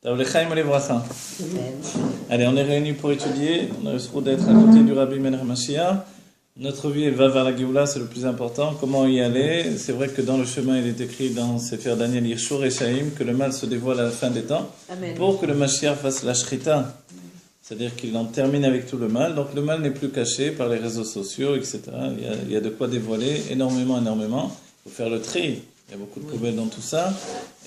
L'Echaim Levracha. Amen. Allez, on est réunis pour étudier. On a le souhait d'être à côté du Rabbi Meir Mashiach. Notre vie, elle va vers la Géoula, c'est le plus important. Comment y aller? C'est vrai que dans le chemin, il est écrit dans Sefer Daniel Yeshur et Shaim que le mal se dévoile à la fin des temps. Amen. Pour que le Mashiach fasse la Shrita. C'est-à-dire qu'il en termine avec tout le mal. Donc le mal n'est plus caché par les réseaux sociaux, etc. Il y a de quoi dévoiler énormément. Il faut faire le tri. Il y a beaucoup de poubelles dans tout ça.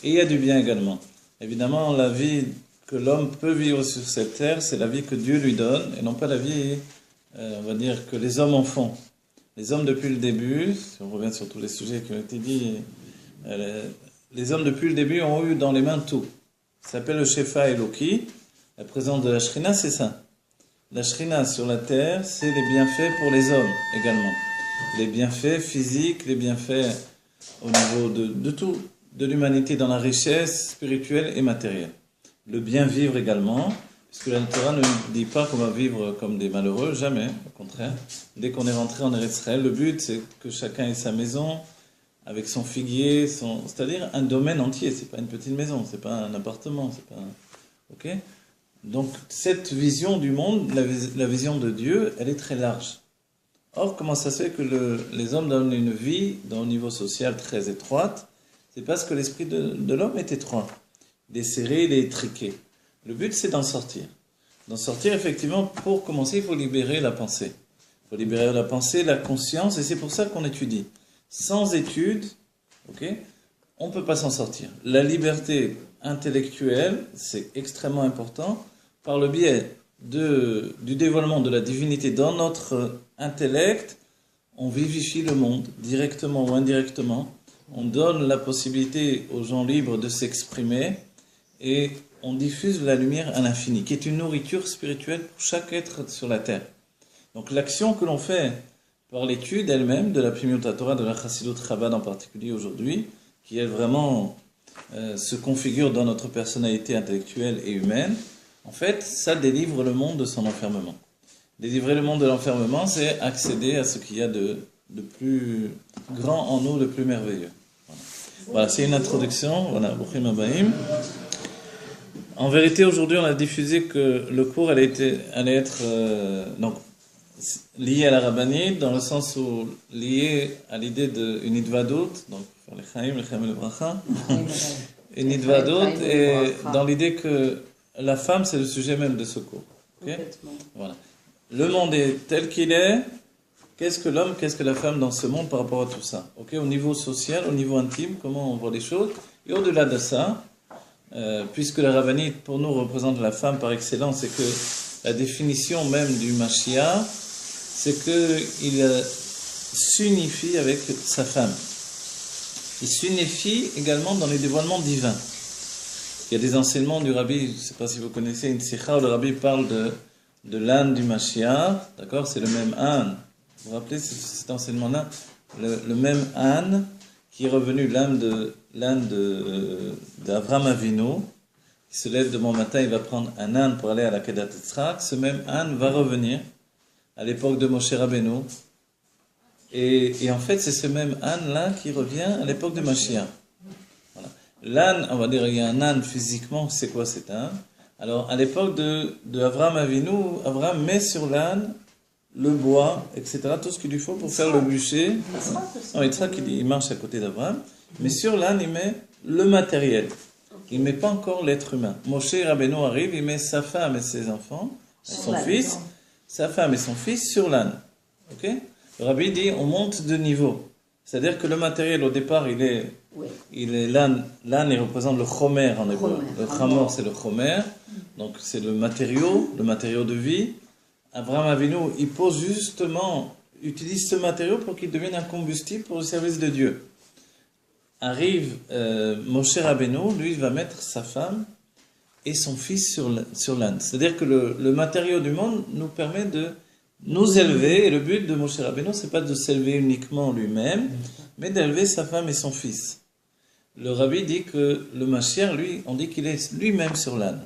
Et il y a du bien également. Évidemment, la vie que l'homme peut vivre sur cette terre, c'est la vie que Dieu lui donne, et non pas la vie, on va dire, que les hommes en font. Les hommes depuis le début, si on revient sur tous les sujets qui ont été dits, les hommes depuis le début ont eu dans les mains tout. Ça s'appelle le Shefa Eloki. La présence de la Shrina, c'est ça. La Shrina sur la terre, c'est les bienfaits pour les hommes également. Les bienfaits physiques, les bienfaits au niveau de tout. De l'humanité dans la richesse spirituelle et matérielle. Le bien vivre également, puisque la Torah ne dit pas qu'on va vivre comme des malheureux, jamais, au contraire. Dès qu'on est rentré en Eretz Israël, le but c'est que chacun ait sa maison, avec son figuier, c'est-à-dire un domaine entier, c'est pas une petite maison, c'est pas un appartement, c'est pas ok. Donc cette vision du monde, la vision de Dieu, elle est très large. Or, comment ça se fait que les hommes donnent une vie, dans un niveau social très étroite? C'est parce que l'esprit de l'homme est étroit. Il est serré, il est étriqué. Le but, c'est d'en sortir. D'en sortir, effectivement, pour commencer, il faut libérer la pensée. Il faut libérer la pensée, la conscience, et c'est pour ça qu'on étudie. Sans étude, on ne peut pas s'en sortir. La liberté intellectuelle, c'est extrêmement important. Par le biais du dévoilement de la divinité dans notre intellect, on vivifie le monde, directement ou indirectement. On donne la possibilité aux gens libres de s'exprimer et on diffuse la lumière à l'infini, qui est une nourriture spirituelle pour chaque être sur la terre. Donc l'action que l'on fait par l'étude elle-même de la Pnimiut Torah, de la Chassidut Chabad en particulier aujourd'hui, qui elle vraiment se configure dans notre personnalité intellectuelle et humaine, en fait, ça délivre le monde de son enfermement. Délivrer le monde de l'enfermement, c'est accéder à ce qu'il y a de plus grand en nous, de plus merveilleux. Voilà, c'est une introduction. Voilà, Brouchim Abaim. En vérité, aujourd'hui, on a diffusé que le cours allait être donc lié à la rabbinite, dans le sens où lié à l'idée d'une Idvadut, donc les Chaim le Bracha, une Idvadut, et dans l'idée que la femme, c'est le sujet même de ce cours. Okay? Voilà. Le monde est tel qu'il est. Qu'est-ce que l'homme, qu'est-ce que la femme dans ce monde par rapport à tout ça? Au niveau social, au niveau intime, comment on voit les choses? Et au-delà de ça, puisque la rabbinite pour nous représente la femme par excellence, et que la définition même du Mashiach, c'est qu'il s'unifie avec sa femme. Il s'unifie également dans les dévoilements divins. Il y a des enseignements du rabbi, je ne sais pas si vous connaissez une sikha où le rabbi parle de l'âne du Mashiach, d'accord? C'est le même âne. Vous vous rappelez cet enseignement-là? Le même âne qui est revenu, l'âne d'Avraham Avinu, qui se lève demain matin, il va prendre un âne pour aller à la Kedat Yitzhak. Ce même âne va revenir à l'époque de Moshe Rabbeinu. Et en fait, c'est ce même âne-là qui revient à l'époque de Mashiach. Voilà. L'âne, on va dire, il y a un âne physiquement, c'est quoi cet âne? Alors, à l'époque de Avraham Avinu, Avraham met sur l'âne le bois, etc., tout ce qu'il lui faut pour faire le bûcher. Non, Yitzhak, il marche à côté d'Abraham, mais sur l'âne, il met le matériel. Il ne met pas encore l'être humain. Moshe Rabbeinu arrive, il met sa femme et ses enfants, son fils, sa femme et son fils sur l'âne. Le rabbi dit, on monte de niveau. C'est-à-dire que le matériel, au départ, il est l'âne. L'âne, il représente le chomer en hébreu. Le chamor, c'est le chomer. Donc, c'est le matériau de vie. Avraham Avinu, il utilise ce matériau pour qu'il devienne un combustible pour le service de Dieu. Arrive Moshe Rabbeinu, lui, il va mettre sa femme et son fils sur l'âne. C'est-à-dire que le matériau du monde nous permet de nous élever, et le but de Moshe Rabbeinu, c'est pas de s'élever uniquement lui-même, mais d'élever sa femme et son fils. Le rabbi dit que le Mashiach, lui, on dit qu'il est lui-même sur l'âne.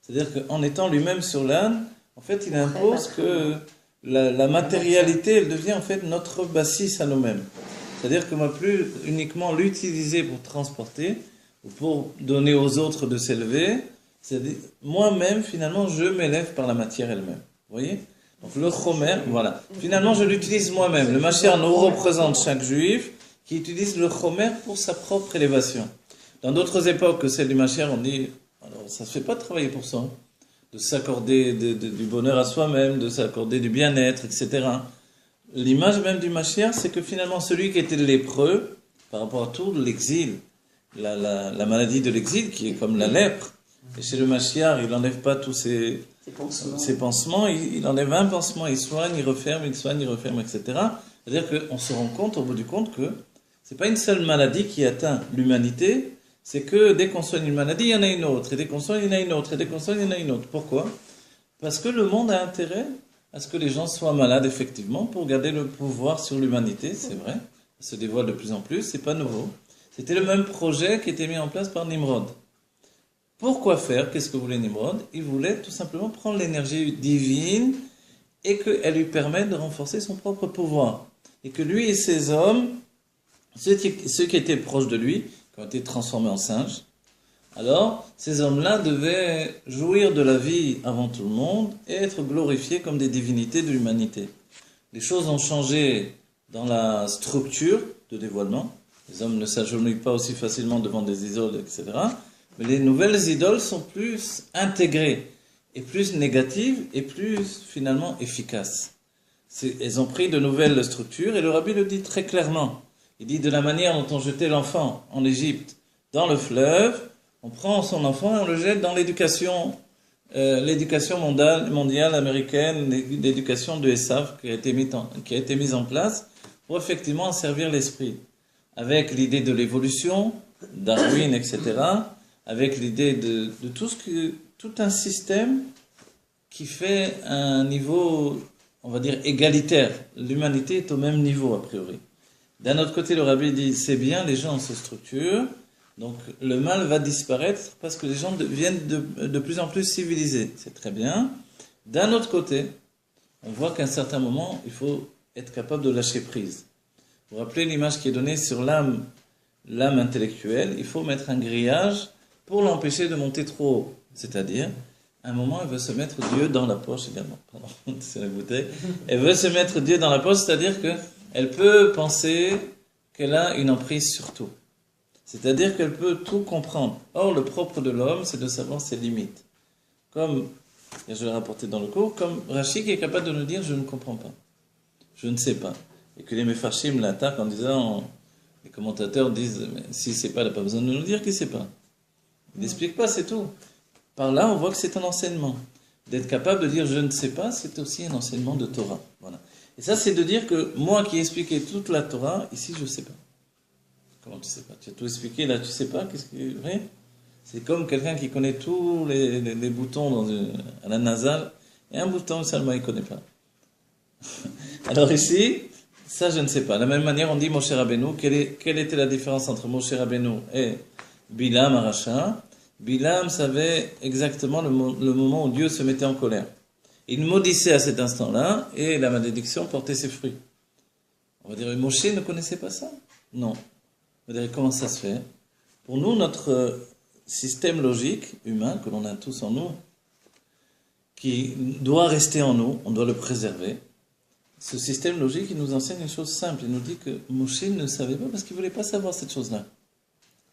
C'est-à-dire qu'en étant lui-même sur l'âne, en fait, il impose que la matérialité, elle devient en fait notre bassiste à nous-mêmes. C'est-à-dire qu'on ne va plus uniquement l'utiliser pour transporter, ou pour donner aux autres de s'élever, C'est-à-dire, moi-même, finalement, je m'élève par la matière elle-même. Vous voyez? Donc le chomer, voilà. Finalement, je l'utilise moi-même. Le Mashiach nous représente chaque juif qui utilise le chomer pour sa propre élévation. Dans d'autres époques que celle du Mashiach, on dit, alors ça ne se fait pas de travailler pour ça, de s'accorder du bonheur à soi-même, de s'accorder du bien-être, etc. L'image même du Mashiach, c'est que finalement, celui qui était lépreux, par rapport à tout l'exil, la maladie de l'exil, qui est comme la lèpre, et chez le Mashiach, il n'enlève pas tous ses pansements, il enlève un pansement, il soigne, il referme, il soigne, il referme, etc. C'est-à-dire qu'on se rend compte, au bout du compte, que c'est pas une seule maladie qui atteint l'humanité, c'est que dès qu'on soigne une maladie, il y en a une autre, et dès qu'on soigne, il y en a une autre, et dès qu'on soigne, il y en a une autre. Pourquoi? Parce que le monde a intérêt à ce que les gens soient malades, effectivement, pour garder le pouvoir sur l'humanité, c'est vrai. Ça se dévoile de plus en plus, c'est pas nouveau. C'était le même projet qui était mis en place par Nimrod. Pourquoi faire? Qu'est-ce que voulait Nimrod? Il voulait tout simplement prendre l'énergie divine et qu'elle lui permette de renforcer son propre pouvoir. Et que lui et ses hommes, ceux qui étaient proches de lui, qui ont été transformés en singes, alors ces hommes-là devaient jouir de la vie avant tout le monde et être glorifiés comme des divinités de l'humanité. Les choses ont changé dans la structure de dévoilement. Les hommes ne s'agenouillent pas aussi facilement devant des idoles, etc. Mais les nouvelles idoles sont plus intégrées et plus négatives et plus finalement efficaces. Elles ont pris de nouvelles structures et le rabbi le dit très clairement. Il dit de la manière dont on jetait l'enfant en Égypte dans le fleuve, on prend son enfant et on le jette dans l'éducation mondiale américaine, l'éducation de Esav qui a été mise en place pour effectivement servir l'esprit. Avec l'idée de l'évolution, Darwin, etc., avec l'idée de tout un système qui fait un niveau, on va dire, égalitaire. L'humanité est au même niveau, a priori. D'un autre côté, le rabbi dit, c'est bien, les gens se structurent, donc le mal va disparaître parce que les gens deviennent de plus en plus civilisés. C'est très bien. D'un autre côté, on voit qu'à un certain moment, il faut être capable de lâcher prise. Vous vous rappelez l'image qui est donnée sur l'âme intellectuelle, il faut mettre un grillage pour l'empêcher de monter trop haut. C'est-à-dire, à un moment, elle veut se mettre Dieu dans la poche également. Pardon, c'est la bouteille. Elle veut se mettre Dieu dans la poche, c'est-à-dire qu'elle peut penser qu'elle a une emprise sur tout. C'est-à-dire qu'elle peut tout comprendre. Or, le propre de l'homme, c'est de savoir ses limites. Comme, je l'ai rapporté dans le cours, comme Rashi qui est capable de nous dire « je ne comprends pas, je ne sais pas ». Et que les Mefarshim l'attaquent en disant, les commentateurs disent, mais s'il ne sait pas, il n'a pas besoin de nous dire qu'il ne sait pas. Il n'explique pas, c'est tout. Par là, on voit que c'est un enseignement. D'être capable de dire je ne sais pas, c'est aussi un enseignement de Torah. Voilà. Et ça, c'est de dire que moi qui ai expliqué toute la Torah, ici, je ne sais pas. Comment tu ne sais pas? Tu as tout expliqué, là, tu ne sais pas? Qu'est-ce qui est vrai? C'est comme quelqu'un qui connaît tous les boutons à la nasale, et un bouton seulement, il ne connaît pas. Alors ici, ça, je ne sais pas. De la même manière, on dit Moshe Rabbeinu. Quelle était la différence entre Moshe Rabbeinu et Bilam Aracha? Bilam savait exactement le moment où Dieu se mettait en colère. Il maudissait à cet instant-là, et la malédiction portait ses fruits. On va dire, Moshe ne connaissait pas ça? Non. On va dire, comment ça se fait? Pour nous, notre système logique humain, que l'on a tous en nous, qui doit rester en nous, on doit le préserver. Ce système logique, il nous enseigne une chose simple. Il nous dit que Moshe ne savait pas parce qu'il ne voulait pas savoir cette chose-là.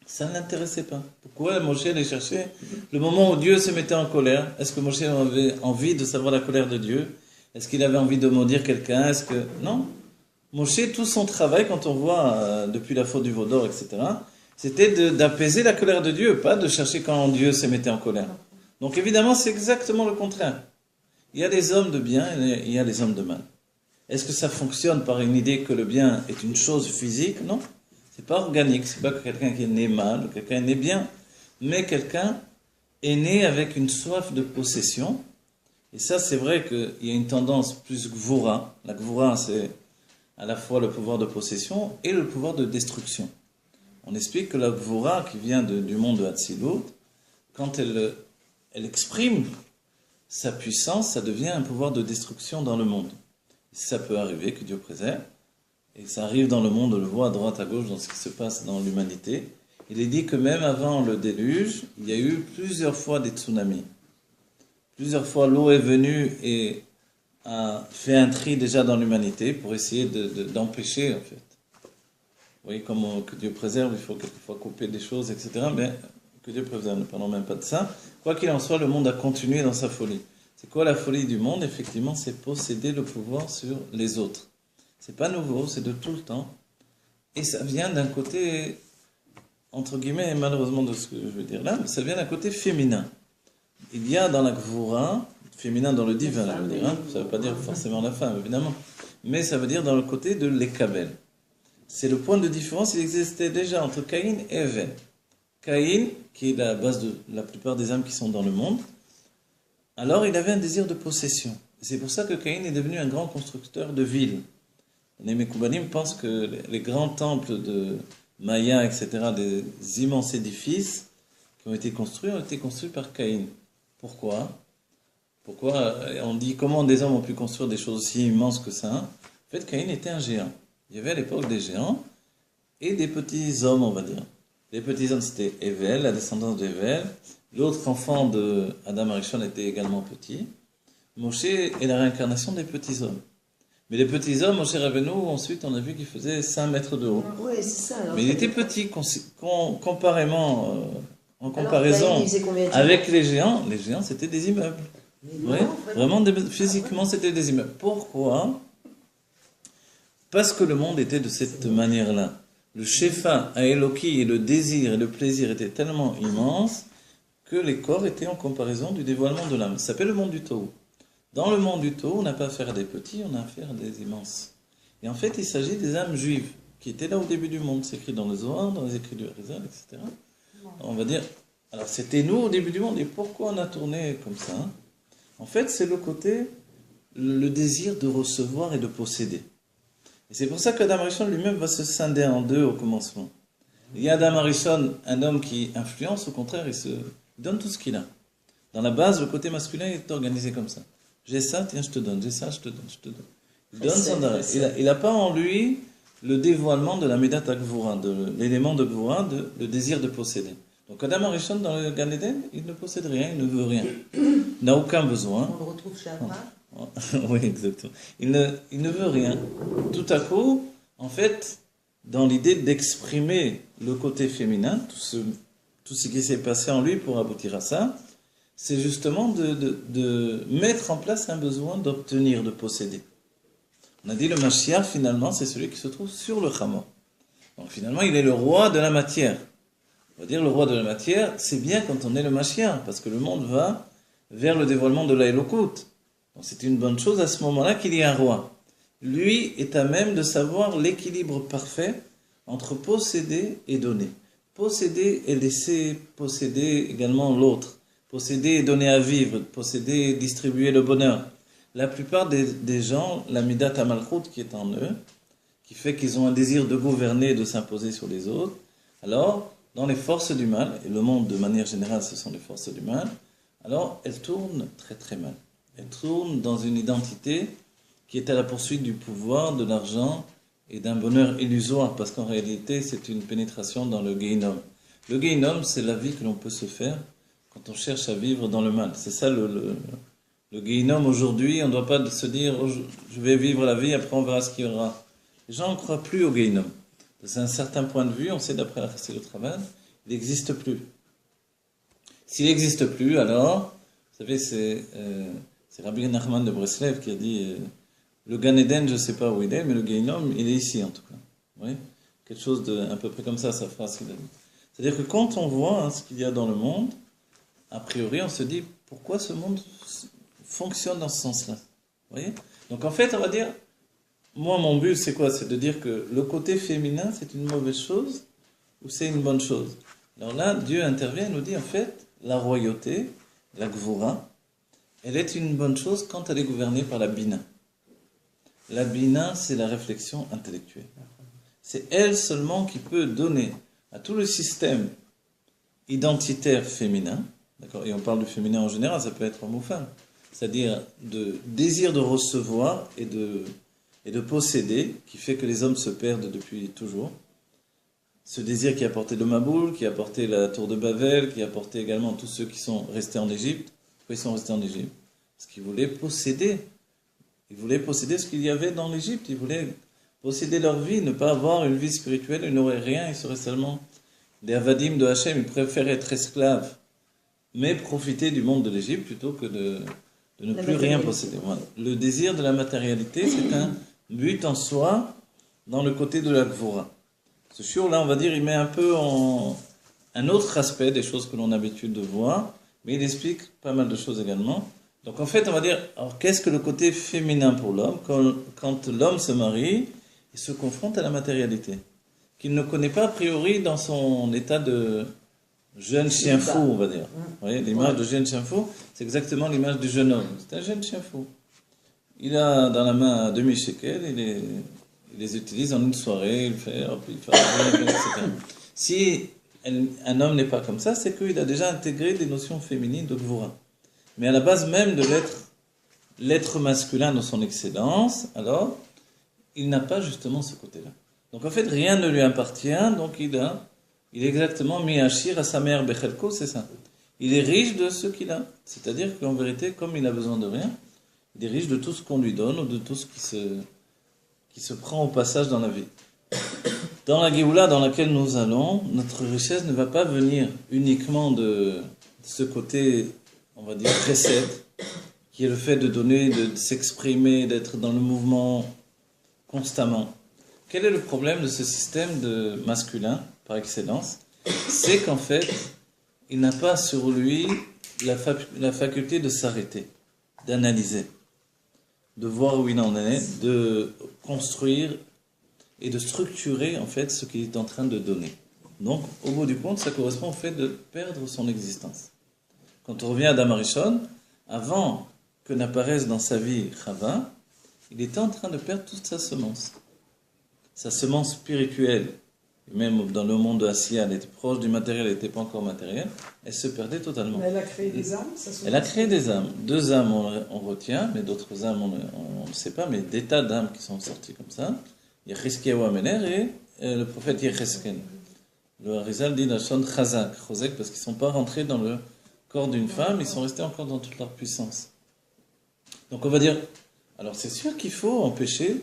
Ça ne l'intéressait pas. Pourquoi Moshe allait chercher le moment où Dieu se mettait en colère? Est-ce que Moshe avait envie de savoir la colère de Dieu? Est-ce qu'il avait envie de maudire quelqu'un? Non. Moshe, tout son travail, quand on voit depuis la faute du veau d'or, etc., c'était d'apaiser la colère de Dieu, pas de chercher quand Dieu se mettait en colère. Donc évidemment, c'est exactement le contraire. Il y a des hommes de bien et il y a des hommes de mal. Est-ce que ça fonctionne par une idée que le bien est une chose physique? Non. C'est pas organique. C'est pas que quelqu'un qui est né mal, ou quelqu'un est né bien. Mais quelqu'un est né avec une soif de possession. Et ça, c'est vrai qu'il y a une tendance plus gvura. La gvura, c'est à la fois le pouvoir de possession et le pouvoir de destruction. On explique que la gvura, qui vient du monde de Hatzilut, quand elle exprime sa puissance, ça devient un pouvoir de destruction dans le monde. Ça peut arriver, que Dieu préserve, et ça arrive dans le monde, on le voit à droite, à gauche, dans ce qui se passe dans l'humanité. Il est dit que même avant le déluge, il y a eu plusieurs fois des tsunamis. Plusieurs fois, l'eau est venue et a fait un tri déjà dans l'humanité pour essayer d'empêcher, en fait. Vous voyez comment que Dieu préserve, il faut quelquefois couper des choses, etc. Mais que Dieu préserve, ne parlons même pas de ça. Quoi qu'il en soit, le monde a continué dans sa folie. C'est quoi la folie du monde? Effectivement, c'est posséder le pouvoir sur les autres. C'est pas nouveau, c'est de tout le temps. Et ça vient d'un côté, entre guillemets, et malheureusement de ce que je veux dire là, mais ça vient d'un côté féminin. Il y a dans la Gvura, féminin dans le divin, je veux dire, hein, ça ne veut pas dire forcément la femme, évidemment, mais ça veut dire dans le côté de l'Ekabel. C'est le point de différence, il existait déjà entre Caïn et Hevel. Caïn, qui est la base de la plupart des âmes qui sont dans le monde, alors il avait un désir de possession. C'est pour ça que Caïn est devenu un grand constructeur de villes. Les Mekoubanim pensent que les grands temples de Maya, etc., des immenses édifices qui ont été construits par Caïn. Pourquoi on dit comment des hommes ont pu construire des choses aussi immenses que ça? En fait, Caïn était un géant. Il y avait à l'époque des géants et des petits hommes, on va dire. Les petits hommes, c'était Hevel, la descendance d'Hevel. L'autre enfant de Adam Arishon était également petit. Moshe est la réincarnation des petits hommes. Mais les petits hommes, Moshe Rabbeinu, ensuite, on a vu qu'il faisait 5 mètres de haut. Oui, c'est ça. Alors, mais il était petit, comparément, en comparaison alors, avec les géants c'était des immeubles. Non, vraiment, physiquement, c'était des immeubles. Pourquoi? Parce que le monde était de cette manière-là. Le Shefa à Eloki et le désir et le plaisir étaient tellement immenses que les corps étaient en comparaison du dévoilement de l'âme. Ça s'appelle le monde du Tohu. Dans le monde du Tohu, on n'a pas affaire à des petits, on a affaire à des immenses. Et en fait, il s'agit des âmes juives qui étaient là au début du monde. C'est écrit dans le Zohar, dans les écrits du Harizal, etc. On va dire, alors c'était nous au début du monde. Et pourquoi on a tourné comme ça? En fait, c'est le côté, le désir de recevoir et de posséder. Et c'est pour ça qu'Adam Arishon lui-même va se scinder en deux au commencement. Il y a Adam Arishon, un homme qui influence, au contraire, il donne tout ce qu'il a. Dans la base, le côté masculin est organisé comme ça. J'ai ça, tiens, je te donne. J'ai ça, je te donne, je te donne. Il donne sans arrêt. Il n'a pas en lui le dévoilement de la Médat Gvura, de l'élément de Gvura, le désir de posséder. Donc Adam Arishon, dans le Gan Eden, il ne possède rien, il ne veut rien. Il n'a aucun besoin. On le retrouve chez Abraham. Oui, exactement. Il ne veut rien. Tout à coup, en fait, dans l'idée d'exprimer le côté féminin, tout ce qui s'est passé en lui pour aboutir à ça, c'est justement de mettre en place un besoin d'obtenir, de posséder. On a dit le Mashiach, finalement, c'est celui qui se trouve sur le Chamor. Donc finalement, il est le roi de la matière. On va dire le roi de la matière, c'est bien quand on est le Mashiach, parce que le monde va vers le dévoilement de la Elokut. Donc c'est une bonne chose à ce moment-là qu'il y ait un roi. Lui est à même de savoir l'équilibre parfait entre posséder et donner. Posséder et laisser posséder également l'autre. Posséder et donner à vivre. Posséder et distribuer le bonheur. La plupart des gens, la Midat HaMalchut qui est en eux, qui fait qu'ils ont un désir de gouverner et de s'imposer sur les autres, alors, dans les forces du mal, et le monde de manière générale ce sont les forces du mal, alors elles tournent très très mal. Elle tourne dans une identité qui est à la poursuite du pouvoir, de l'argent et d'un bonheur illusoire, parce qu'en réalité, c'est une pénétration dans le Gehinnom. Le Gehinnom, c'est la vie que l'on peut se faire quand on cherche à vivre dans le mal. C'est ça le Gehinnom aujourd'hui. On ne doit pas se dire oh, je vais vivre la vie, après on verra ce qu'il y aura. Les gens ne croient plus au Gehinnom. C'est un certain point de vue, on sait d'après la Chassidut de Travail, il n'existe plus. S'il n'existe plus, alors, vous savez, c'est Rabbi Nachman de Breslev qui a dit le Gan Eden, je ne sais pas où il est, mais le Gehinnom, il est ici en tout cas. Vous voyez, quelque chose de à peu près comme ça, sa phrase qu'il a dit. C'est-à-dire que quand on voit ce qu'il y a dans le monde, a priori, on se dit pourquoi ce monde fonctionne dans ce sens-là. Vous voyez? Donc en fait, on va dire, moi mon but c'est quoi? C'est de dire que le côté féminin c'est une mauvaise chose ou c'est une bonne chose. Alors là, Dieu intervient et nous dit en fait, la royauté, la Gvura, elle est une bonne chose quand elle est gouvernée par la Bina. La Bina, c'est la réflexion intellectuelle. C'est elle seulement qui peut donner à tout le système identitaire féminin, d'accord, et on parle du féminin en général, ça peut être homme ou femme, c'est-à-dire de désir de recevoir et de posséder, qui fait que les hommes se perdent depuis toujours. Ce désir qui a porté le Maboul, qui a porté la tour de Babel, qui a porté également tous ceux qui sont restés en Égypte. Pourquoi ils sont restés en Égypte? Parce qu'ils voulaient posséder. Ils voulaient posséder ce qu'il y avait dans l'Égypte. Ils voulaient posséder leur vie, ne pas avoir une vie spirituelle. Ils n'auraient rien, ils seraient seulement des avadim de Hachem. Ils préfèrent être esclaves, mais profiter du monde de l'Égypte plutôt que de ne plus rien posséder. Voilà. Le désir de la matérialité, c'est un but en soi dans le côté de la Gvura. Ce shiur-là, on va dire, il met un peu en un autre aspect des choses que l'on a l'habitude de voir, mais il explique pas mal de choses également. Donc en fait, on va dire, alors qu'est-ce que le côté féminin pour l'homme quand l'homme se marie, il se confronte à la matérialité, qu'il ne connaît pas a priori dans son état de jeune chien fou, on va dire. Vous voyez, l'image de jeune chien fou, c'est exactement l'image du jeune homme. C'est un jeune chien fou. Il a dans la main un demi-shekel, il les utilise en une soirée, il fait, hop, il fait, etc. Si un homme n'est pas comme ça, c'est qu'il a déjà intégré des notions féminines de Gvura. Mais à la base même de l'être masculin dans son excellence, alors, il n'a pas justement ce côté-là. Donc en fait, rien ne lui appartient, donc il est exactement mis à Shir à sa mère Bechelko, c'est ça. Il est riche de ce qu'il a. C'est-à-dire qu'en vérité, comme il n'a besoin de rien, il est riche de tout ce qu'on lui donne ou de tout ce qui se prend au passage dans la vie. Dans la Géoula dans laquelle nous allons, notre richesse ne va pas venir uniquement de ce côté, on va dire, chesed, qui est le fait de donner, de s'exprimer, d'être dans le mouvement constamment. Quel est le problème de ce système de masculin, par excellence? C'est qu'en fait, il n'a pas sur lui la faculté de s'arrêter, d'analyser, de voir où il en est, de construire et de structurer en fait ce qu'il est en train de donner. Donc, au bout du compte, ça correspond au fait de perdre son existence. Quand on revient à Adam Arishon, avant que n'apparaisse dans sa vie Chava, il était en train de perdre toute sa semence. Sa semence spirituelle, même dans le monde de Asiya, elle était proche du matériel, elle n'était pas encore matérielle, elle se perdait totalement. Mais elle a créé des âmes, ça se Elle a créé des âmes. 2 âmes on retient, mais d'autres âmes on ne sait pas, mais des tas d'âmes qui sont sorties comme ça. Yecheskewa Amener et le prophète Yechesken. Le Harizal dit Lachon Chazak, Chosek, parce qu'ils ne sont pas rentrés dans le corps d'une femme, ils sont restés encore dans toute leur puissance. Donc on va dire, alors c'est sûr qu'il faut empêcher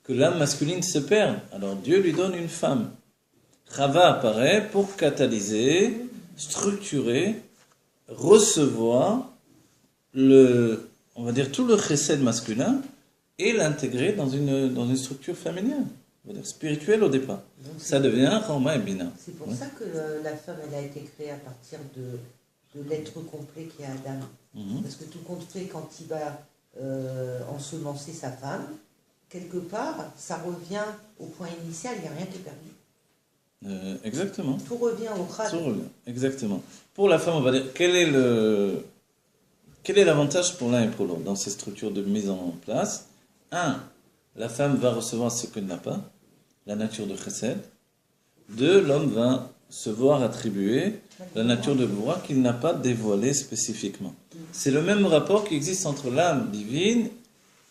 que l'âme masculine se perde. Alors Dieu lui donne une femme. Chava apparaît pour catalyser, structurer, recevoir on va dire tout le chesed masculin et l'intégrer dans une structure familiale, on va dire spirituelle au départ. Donc, ça devient Roma et Bina. C'est pour ça que la femme, elle a été créée à partir de l'être complet qui est Adam. Parce que tout compte fait, quand il va ensemencer sa femme, quelque part, ça revient au point initial, il n'y a rien qui est perdu. Exactement. Tout revient au Chad. Tout revient, exactement. Pour la femme, on va dire, quel est l'avantage pour l'un et pour l'autre dans ces structures de mise en place? 1, la femme va recevoir ce qu'elle n'a pas, la nature de Chesed. 2, l'homme va se voir attribuer la nature de Gvura qu'il n'a pas dévoilée spécifiquement. C'est le même rapport qui existe entre l'âme divine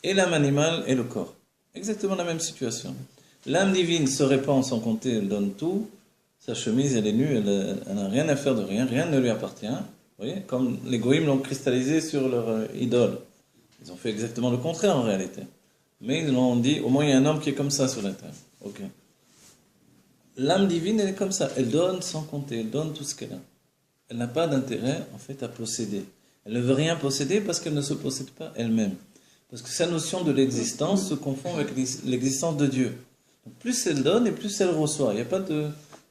et l'âme animale et le corps. Exactement la même situation. L'âme divine se répand sans compter, elle donne tout. Sa chemise, elle est nue, elle n'a rien à faire de rien, rien ne lui appartient. Vous voyez, comme les goïms l'ont cristallisé sur leur idole. Ils ont fait exactement le contraire en réalité. Mais ils l'ont dit, au moins il y a un homme qui est comme ça sur la terre. Ok. L'âme divine, elle est comme ça. Elle donne sans compter, elle donne tout ce qu'elle a. Elle n'a pas d'intérêt, en fait, à posséder. Elle ne veut rien posséder parce qu'elle ne se possède pas elle-même. Parce que sa notion de l'existence se confond avec l'existence de Dieu. Donc, plus elle donne et plus elle reçoit. Il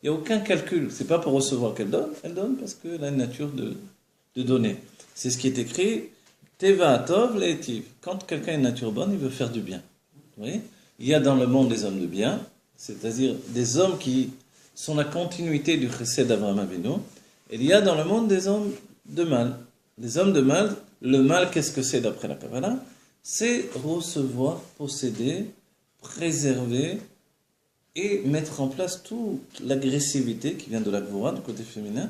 n'y a aucun calcul. C'est pas pour recevoir qu'elle donne. Elle donne parce qu'elle a une nature de donner. C'est ce qui est écrit. Teva Tov Leitiv. Quand quelqu'un a une nature bonne, il veut faire du bien. Vous voyez ? Il y a dans le monde des hommes de bien, c'est-à-dire des hommes qui sont la continuité du chesed d'Avraham Avinu. Et il y a dans le monde des hommes de mal. Les hommes de mal, le mal, qu'est-ce que c'est d'après la Kabbalah ? C'est recevoir, posséder, préserver et mettre en place toute l'agressivité qui vient de la Gvura, du côté féminin,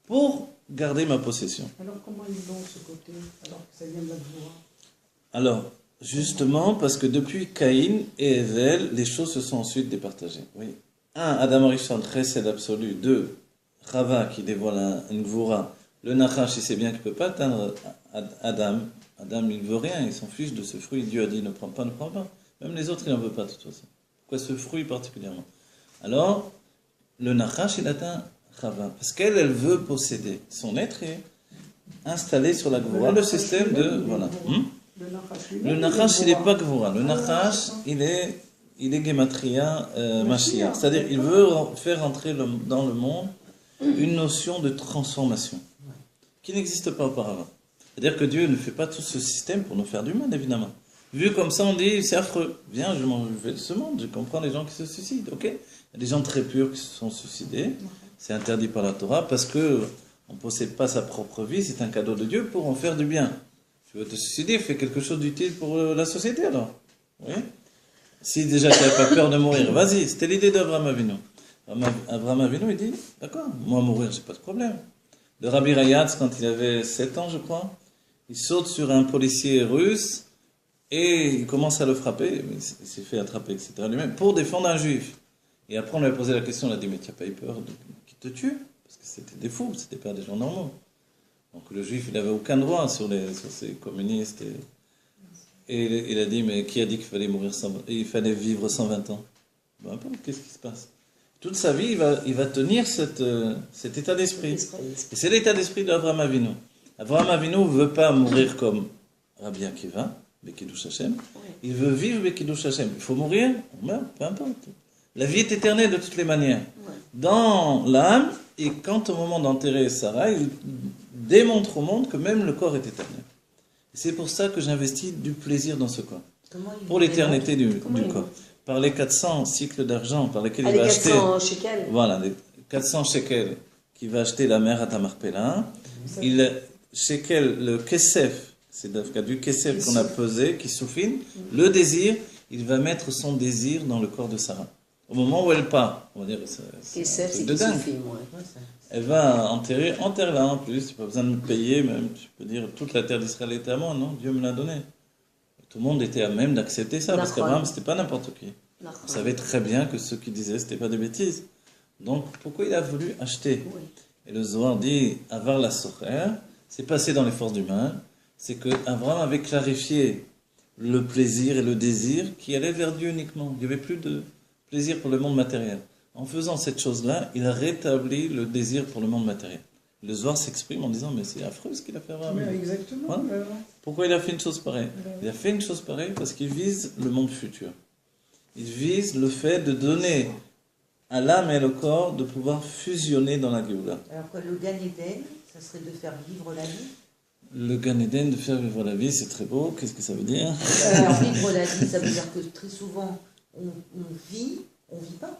pour garder ma possession. Alors comment ils ont ce côté, alors que ça vient de la Gvura? Alors, justement, parce que depuis Caïn et Evel, les choses se sont ensuite départagées. Oui. un, Adam Arishon, Chesed absolu. Deux, Chava qui dévoile une Gvura. Le Nachash, il sait bien qu'il ne peut pas atteindre Adam. Adam, il ne veut rien, il s'en fiche de ce fruit. Dieu a dit ne prends pas, ne prends pas. Même les autres, il n'en veut pas de toute façon. Pourquoi ce fruit particulièrement? Alors, le Nachash, il atteint Chava. Parce qu'elle, elle veut posséder. Son être est installé sur la Gvura, le système de... Voilà. Le Nachash, il n'est pas Gvura. Le Nachash, il est Gematria Mashiach. C'est-à-dire, il veut faire entrer dans le monde une notion de transformation qui n'existe pas auparavant. C'est-à-dire que Dieu ne fait pas tout ce système pour nous faire du mal, évidemment. Vu comme ça, on dit, c'est affreux. Viens, je vais de ce monde, je comprends les gens qui se suicident, ok? Il y a des gens très purs qui se sont suicidés, c'est interdit par la Torah, parce que on ne possède pas sa propre vie, c'est un cadeau de Dieu pour en faire du bien. Tu veux te suicider, fais quelque chose d'utile pour la société, alors. Oui? Si déjà tu n'avais pas peur de mourir, vas-y, c'était l'idée d'Abraham Avinu. Abraham Avinu, il dit, d'accord, moi mourir, j'ai pas de problème. Le Rabbi Rayatz, quand il avait 7 ans, je crois, il saute sur un policier russe et il commence à le frapper, il s'est fait attraper, etc. lui-même, pour défendre un juif. Et après, on lui a posé la question, on a dit, mais tu n'as pas eu peur qu'il te tue? Parce que c'était des fous, c'était pas des gens normaux. Donc le juif, il n'avait aucun droit sur ces communistes. Et il a dit, mais qui a dit qu'il fallait il fallait vivre 120 ans? Ben, qu'est-ce qui se passe? Toute sa vie, il va tenir cet état d'esprit. Et c'est l'état d'esprit d'Abraham Avinu. Abraham Avinu ne veut pas mourir comme Rabbi Akiva, Bekidush Hashem. Il veut vivre Bekidush Hashem. Il faut mourir, on meurt, peu importe. La vie est éternelle de toutes les manières. Dans l'âme, et quand au moment d'enterrer Sarah, il démontre au monde que même le corps est éternel. C'est pour ça que j'investis du plaisir dans ce corps. Pour l'éternité du corps. Par les 400 cycles d'argent par lesquels il va acheter... 400 shekels. Voilà, les 400 shekels qu'il va acheter la mère à Tamarpela. Le kesef, c'est du kesef qu'on a pesé, qui souffine. Le désir, il va mettre son désir dans le corps de Sarah. Au moment où elle part, on va dire... Kesef, c'est qui souffine, Elle va enterre-la en plus, tu n'as pas besoin de me payer, même, tu peux dire, toute la terre d'Israël était à moi, non? Dieu me l'a donné. Tout le monde était à même d'accepter ça, parce qu'Abraham, c'était pas n'importe qui. On savait très bien que ceux qui disaient, c'était pas des bêtises. Donc, pourquoi il a voulu acheter? Et le Zohar dit, Avar la Socher, c'est passé dans les forces du mal, c'est que Abraham avait clarifié le plaisir et le désir qui allait vers Dieu uniquement. Il n'y avait plus de plaisir pour le monde matériel. En faisant cette chose-là, il a rétabli le désir pour le monde matériel. Le Zohar s'exprime en disant, mais c'est affreux ce qu'il a fait Abraham. Exactement. Voilà. Pourquoi il a fait une chose pareille? Il a fait une chose pareille parce qu'il vise le monde futur. Il vise le fait de donner à l'âme et le corps de pouvoir fusionner dans la Géoula. Alors que le Gan Eden, ça serait de faire vivre la vie? Le Gan Eden, de faire vivre la vie, c'est très beau. Qu'est-ce que ça veut dire? Alors, vivre la vie, ça veut dire que très souvent, on vit pas.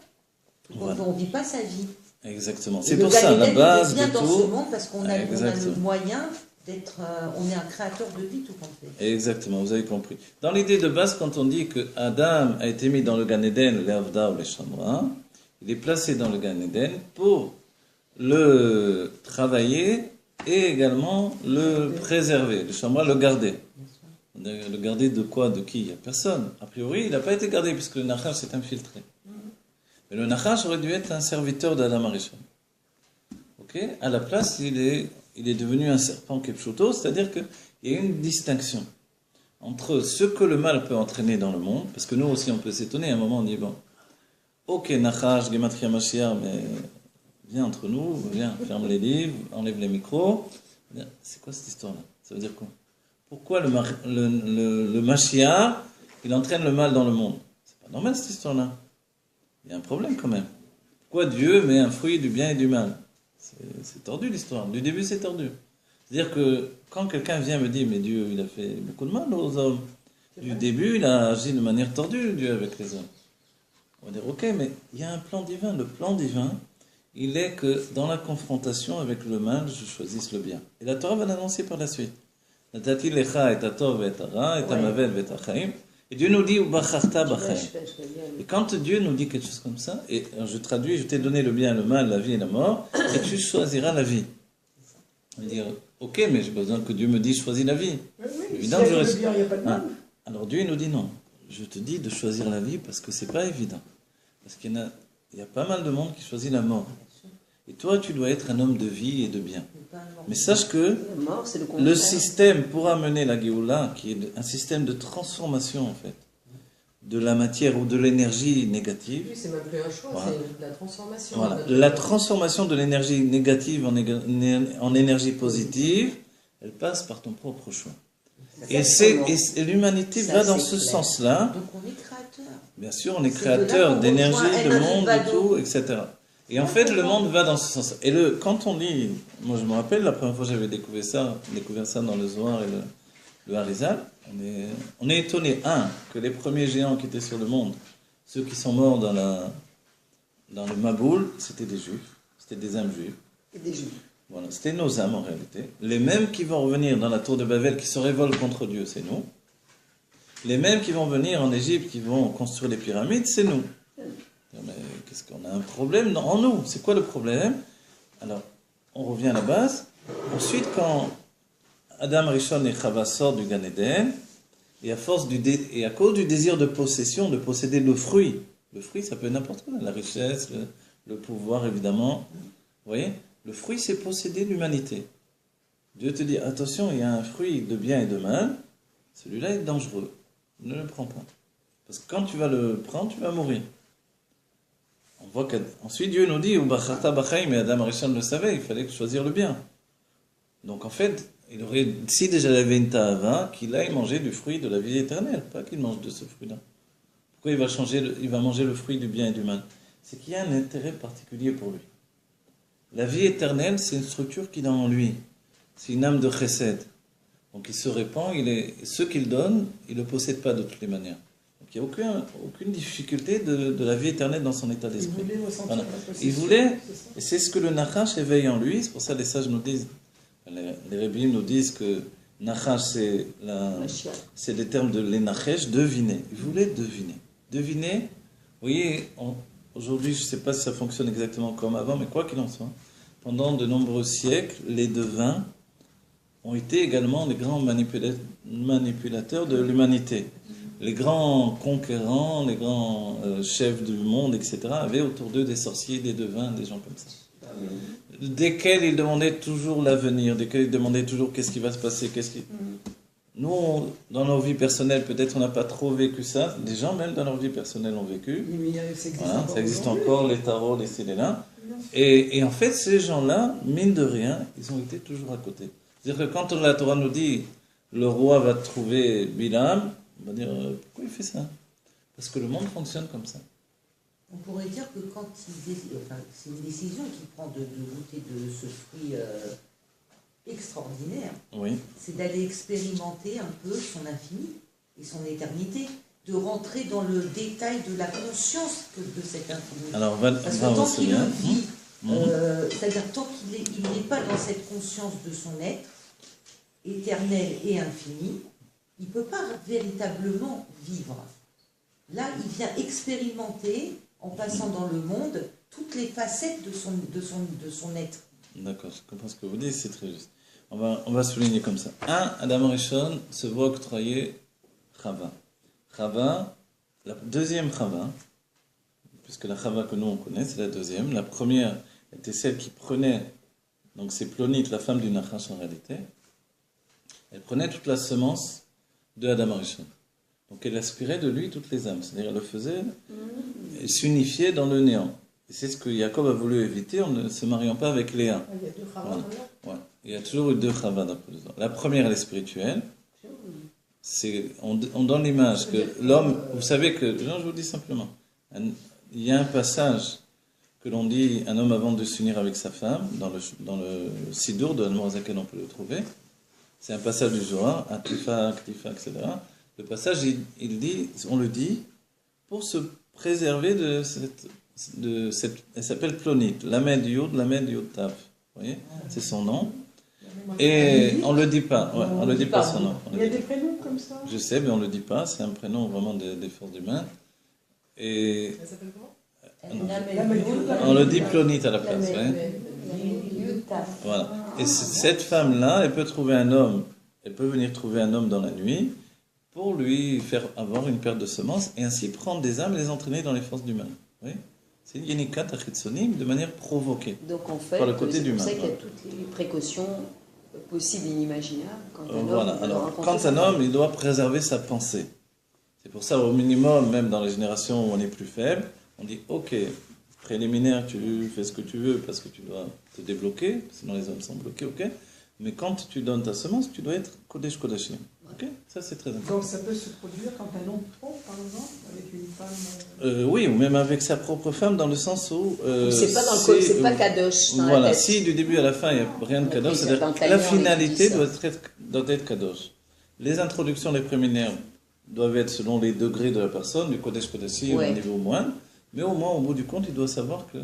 Voilà. On ne vit pas sa vie. Exactement. C'est pour ça, la base de dans tout. ce monde parce qu'on a le moyen d'être... on est un créateur de vie, tout compte fait. Exactement, vous avez compris. Dans l'idée de base, quand on dit que Adam a été mis dans le Gan Eden, les Avda ou les Shamra, il est placé dans le Gan Eden pour le travailler et également le préserver. Le Shamra, le garder. Le garder de quoi? De qui? Il n'y a personne. A priori, il n'a pas été gardé puisque le Nachash s'est infiltré. Mais le Nachash aurait dû être un serviteur d'Adam Arishon. Ok? À la place, il est devenu un serpent Kepchuto, c'est-à-dire qu'il y a une distinction entre ce que le mal peut entraîner dans le monde, parce que nous aussi on peut s'étonner, à un moment on dit, bon, ok Nachash, Gematria Mashiach, mais viens entre nous, viens, ferme les livres, enlève les micros. C'est quoi cette histoire-là? Ça veut dire quoi? Pourquoi le Mashiach, il entraîne le mal dans le monde? C'est pas normal cette histoire-là. Il y a un problème quand même. Pourquoi Dieu met un fruit du bien et du mal? C'est tordu l'histoire. Du début, c'est tordu. C'est-à-dire que quand quelqu'un vient me dire, mais Dieu, il a fait beaucoup de mal aux hommes. Du début, il a agi de manière tordue, Dieu, avec les hommes. On va dire, ok, mais il y a un plan divin. Le plan divin, il est que dans la confrontation avec le mal, je choisisse le bien. Et la Torah va l'annoncer par la suite. Natati lecha et atov et ara et amavel et achaim. Et Dieu nous dit, et quand Dieu nous dit quelque chose comme ça, et je traduis, je t'ai donné le bien, le mal, la vie et la mort, et tu choisiras la vie. On va dire, ok, mais j'ai besoin que Dieu me dise, choisis la vie. Évidemment, si il n'y a pas de mal. Alors Dieu nous dit, non, je te dis de choisir la vie parce que c'est pas évident. Parce qu'il y en a il y a pas mal de monde qui choisit la mort. Et toi, tu dois être un homme de vie et de bien. Mais sache que le système pour amener la Géoula, qui est un système de transformation en fait, de la matière ou de l'énergie négative. Oui, c'est même plus un choix, voilà. C'est la transformation. Voilà. La transformation de l'énergie négative en énergie positive, elle passe par ton propre choix. Et l'humanité va dans ce sens-là. Donc on est créateur. Bien sûr, on est créateur d'énergie, de monde, de tout, etc. Et en fait, le monde va dans ce sens. Et quand on lit, moi je me rappelle, la première fois que j'avais découvert ça dans le Zohar et le Harizal, on est étonné, que les premiers géants qui étaient sur le monde, ceux qui sont morts dans le Maboul, c'était des juifs, c'était des âmes juives. Et des juifs. Voilà, c'était nos âmes en réalité. Les mêmes qui vont revenir dans la tour de Babel, qui se révoltent contre Dieu, c'est nous. Les mêmes qui vont venir en Égypte, qui vont construire les pyramides, c'est nous. Mais qu'est-ce qu'on a un problème en nous? C'est quoi le problème? Alors, on revient à la base. Ensuite, quand Adam Rishon et Chava sortent du Gan Eden, et à cause du désir de possession, de posséder le fruit ça peut être n'importe quoi, la richesse, le pouvoir évidemment, vous voyez, le fruit c'est posséder l'humanité. Dieu te dit, attention, il y a un fruit de bien et de mal, celui-là est dangereux, ne le prends pas. Parce que quand tu vas le prendre, tu vas mourir. On voit qu'ensuite Dieu nous dit, mais Adam Rishon le savait, il fallait choisir le bien. Donc en fait, si déjà il avait une ta'ava, qu'il aille manger du fruit de la vie éternelle, pas qu'il mange de ce fruit-là. Pourquoi il va manger le fruit du bien et du mal? C'est qu'il y a un intérêt particulier pour lui. La vie éternelle, c'est une structure qu'il a en lui. C'est une âme de chesed. Donc il se répand, ce qu'il donne, il ne le possède pas de toutes les manières. Donc il n'y a aucune difficulté de la vie éternelle dans son état d'esprit. Il voulait, et c'est ce que le Nachash éveille en lui, c'est pour ça que les sages nous disent, les Rebbeim nous disent que Nachash, c'est les termes de l'Enachesh, deviner. Il voulait deviner. Deviner, vous voyez, aujourd'hui, je ne sais pas si ça fonctionne exactement comme avant, mais quoi qu'il en soit, pendant de nombreux siècles, les devins ont été également les grands manipulateurs de l'humanité. Les grands conquérants, les grands chefs du monde, etc., avaient autour d'eux des sorciers, des devins, des gens comme ça. Desquels ils demandaient toujours l'avenir, desquels ils demandaient toujours qu'est-ce qui va se passer, Nous, dans nos vies personnelles, peut-être on n'a pas trop vécu ça. Des gens, même dans leur vie personnelle, ont vécu. Ça existe encore, les tarots, les célélins. Et en fait, ces gens-là, mine de rien, ils ont été toujours à côté. C'est-à-dire que quand la Torah nous dit le roi va trouver Bilam, on va dire pourquoi il fait ça? Parce que le monde fonctionne comme ça. On pourrait dire que quand c'est une décision qu'il prend de goûter de ce fruit extraordinaire, oui. C'est d'aller expérimenter un peu son infini et son éternité, de rentrer dans le détail de la conscience de cet infini. Alors, parce que tant qu'il le vit, c'est-à-dire tant qu'il n'est pas dans cette conscience de son être éternel et infini, il ne peut pas véritablement vivre. Là, il vient expérimenter, en passant dans le monde, toutes les facettes de son être. D'accord, je comprends ce que vous dites, c'est très juste. On va souligner comme ça. Adam Rishon se voit octroyer Chava. Chava, la deuxième Chava, puisque la Chava que nous on connaît, c'est la deuxième. La première était celle qui prenait, donc c'est Plonit, la femme du Nachash en réalité. Elle prenait toute la semence de Adam Rishon. Donc elle aspirait de lui toutes les âmes, c'est-à-dire elle le faisait, elle s'unifiait dans le néant. Et c'est ce que Jacob a voulu éviter en ne se mariant pas avec Léa. Il y a deux Chava là. Voilà. Il y a toujours eu deux Chava d'après les autres. La première, elle est spirituelle. On donne l'image que l'homme, vous savez que, je vous dis simplement, il y a un passage que l'on dit, un homme avant de s'unir avec sa femme, dans le Sidour de Admorazaken, on peut le trouver. C'est un passage du Zohar, Atifa, Aktifa, etc. Le passage, on le dit pour se préserver de cette, elle s'appelle Plonit, Lamed Yud Tav. Vous voyez, c'est son nom. Et on ne le dit pas, on ne le dit pas son nom. Il y a des prénoms comme ça? Je sais, mais on ne le dit pas, c'est un prénom vraiment des forces humaines. Et Elle s'appelle comment? on le dit Plonit à la place. Voilà. Et cette femme-là, elle peut trouver un homme, elle peut venir trouver un homme dans la nuit pour lui faire avoir une perte de semences et ainsi prendre des âmes et les entraîner dans les forces du mal. Oui. C'est Yenikat Achitsonim de manière provoquée. Donc en fait, Par le côté c'est du pour ça mal, qu'il y a voilà. toutes les précautions possibles et inimaginables quand un homme Voilà. doit Alors, rencontrer quand sa un femme. homme, il doit préserver sa pensée. C'est pour ça, au minimum, même dans les générations où on est plus faible, on dit ok, préliminaire, tu fais ce que tu veux parce que tu dois te débloquer, sinon les hommes sont bloqués, ok. Mais quand tu donnes ta semence, tu dois être Kodesh Kodashim. Ok. Ça, c'est très important. Donc ça peut se produire quand un homme trompe, par exemple, avec une femme. Oui, ou même avec sa propre femme, dans le sens où. C'est pas dans le code, c'est pas kadosh dans Voilà, la tête. si du début à la fin, il n'y a rien de Oui, kadosh, c'est c'est-à-dire dans que Tailleur, la on finalité étudie ça. doit être kadosh. Les introductions, les préliminaires doivent être selon les degrés de la personne, du Kodesh Kodashim Ouais. au niveau moindre, mais au moins, au bout du compte, il doit savoir que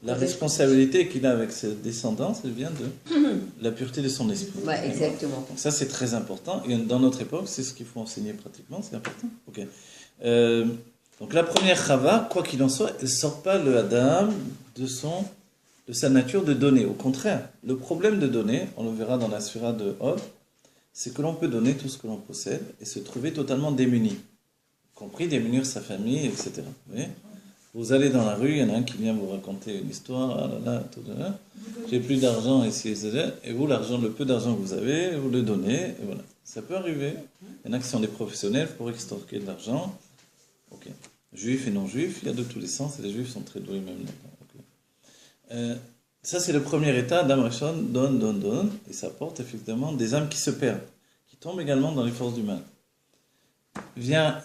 la Kodesh responsabilité qu'il a avec ses descendants, elle vient de la pureté de son esprit. Ouais, exactement. Donc ça, c'est très important. Et dans notre époque, c'est ce qu'il faut enseigner pratiquement, c'est important. Ok. Donc la première Chava, quoi qu'il en soit, elle ne sort pas le Adam de sa nature de donner. Au contraire, le problème de donner, on le verra dans la Surah de Hod, c'est que l'on peut donner tout ce que l'on possède et se trouver totalement démuni, y compris démunir sa famille, etc. Vous voyez ? Vous allez dans la rue, il y en a un qui vient vous raconter une histoire, ah là là, tout là, j'ai plus d'argent ici, etc. Et vous, le peu d'argent que vous avez, vous le donnez, et voilà. Ça peut arriver. Il y en a qui sont des professionnels pour extorquer de l'argent. Ok. Juifs et non-juifs, il y a de tous les sens, et les juifs sont très doués même là-dedans. Ok. Ça, c'est le premier état. Adam Rishon donne, et ça porte effectivement des âmes qui se perdent, qui tombent également dans les forces du mal.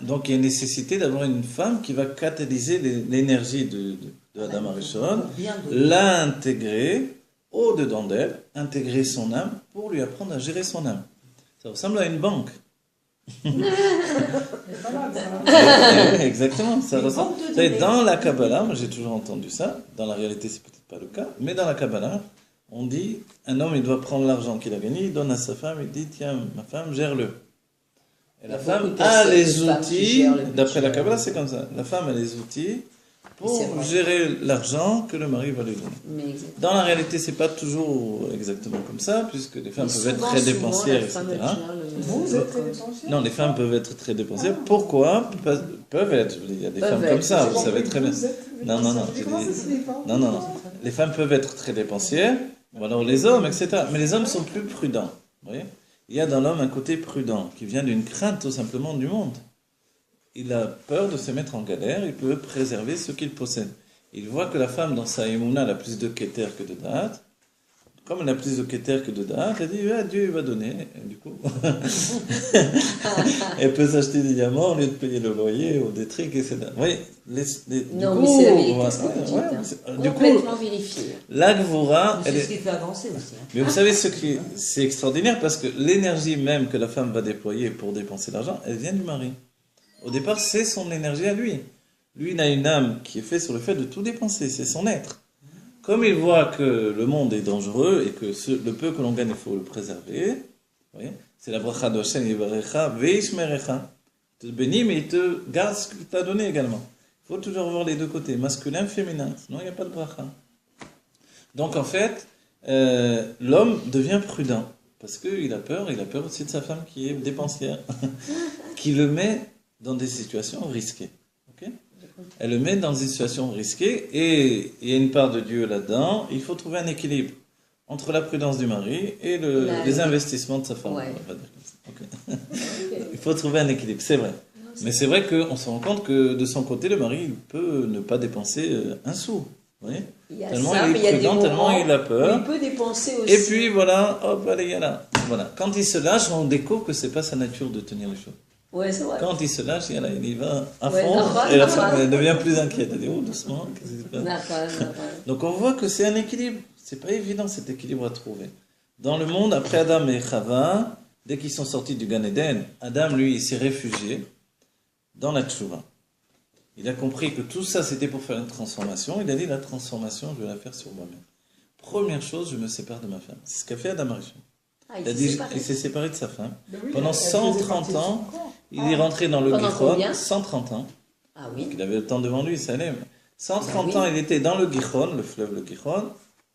Donc il y a une nécessité d'avoir une femme qui va catalyser l'énergie de Adam Arishon, l'intégrer au-dedans d'elle, intégrer son âme pour lui apprendre à gérer son âme. Ça ressemble à une banque. C'est pas mal, ça. Exactement, ça Une ressemble. banque de Vous savez, données. dans la Kabbalah, moi j'ai toujours entendu ça, dans la réalité c'est peut-être pas le cas, mais dans la Kabbalah, on dit, un homme il doit prendre l'argent qu'il a gagné, il donne à sa femme, il dit, tiens, ma femme, gère-le. Et la Il y a femme beaucoup de a personnes, les des femmes qui outils, gèrent le d'après la budget. Kabbalah c'est comme ça, la femme a les outils pour C'est vrai. gérer l'argent que le mari va lui donner. Mais exactement. Dans la réalité c'est pas toujours exactement comme ça, puisque les femmes Mais peuvent être souvent, très souvent, dépensières, la etc. femme, elle gère le- Vous êtes très dépensière. Non, les femmes peuvent être très dépensières. Pourquoi ? Peuvent être, je veux dire, il y a des Peuvent femmes être, comme ça, c'est vous bon. savez très bien. Vous êtes Non, non, non, dépensière. Comment ça se dépend? Non. Les femmes peuvent être très dépensières, ou alors les hommes, etc. Mais les hommes sont plus prudents. Vous voyez ? Il y a dans l'homme un côté prudent, qui vient d'une crainte tout simplement du monde. Il a peur de se mettre en galère, il peut préserver ce qu'il possède. Il voit que la femme, dans sa émouna, elle a plus de keter que de da'at. Comme elle a plus de keter que de da'at, elle dit ah, Dieu va donner. Et du coup, elle peut s'acheter des diamants au lieu de payer le loyer ou des trucs, etc. Oui, Non, mais c'est la vérité, voilà, ce que vous dites, ouais, hein. du coup, Complètement vérifié. la Gvura, C'est elle ce est... qui fait avancer aussi. Hein. Mais vous savez, c'est extraordinaire parce que l'énergie même que la femme va déployer pour dépenser l'argent, elle vient du mari. Au départ, c'est son énergie à lui. Lui, il a une âme qui est faite sur le fait de tout dépenser, c'est son être. Comme il voit que le monde est dangereux et que le peu que l'on gagne, il faut le préserver, vous voyez, c'est la bracha de Hashem, Yivarecha, Veishmerecha. Il te bénit, mais il te garde ce qu'il t'a donné également. Il faut toujours voir les deux côtés, masculin, féminin, sinon il n'y a pas de bracha. Donc en fait, l'homme devient prudent, parce qu'il a peur aussi de sa femme qui est dépensière, qui le met dans des situations risquées. Okay ? Elle le met dans des situations risquées, et il y a une part de Dieu là-dedans. Il faut trouver un équilibre entre la prudence du mari et les investissements de sa femme. Ouais. On va dire comme ça. Okay. Il faut trouver un équilibre, c'est vrai. Mais c'est vrai qu'on se rend compte que de son côté, le mari il peut ne pas dépenser un sou. Vous voyez ? Tellement ça, il est prudent, tellement il a peur. Il peut dépenser aussi. Et puis voilà, hop, allez, il y a là. Voilà. Quand il se lâche, on découvre que c'est pas sa nature de tenir les choses. Ouais, c'est vrai. Quand il se lâche, il y va à Ouais, fond, normal, et la normal. femme elle devient plus inquiète. Elle dit, oh, doucement, qu'est-ce qui se passe ? D'accord. Donc on voit que c'est un équilibre. C'est pas évident cet équilibre à trouver. Dans le monde, après Adam et Chava, dès qu'ils sont sortis du Gan Eden, Adam, lui, il s'est réfugié dans la Tchouva. Il a compris que tout ça, c'était pour faire une transformation. Il a dit, la transformation, je vais la faire sur moi-même. Première chose, je me sépare de ma femme. C'est ce qu'a fait Adam Arishon. Il s'est séparé de sa femme. Oui, Pendant elle faisait 130 partie de son ans, corps. il est rentré dans le Pendant Gichon, combien 130 ans. Ah oui. Il avait le temps devant lui, ça allait. Mais 130 Ah oui. ans, il était dans le Gichon, le fleuve le Gichon.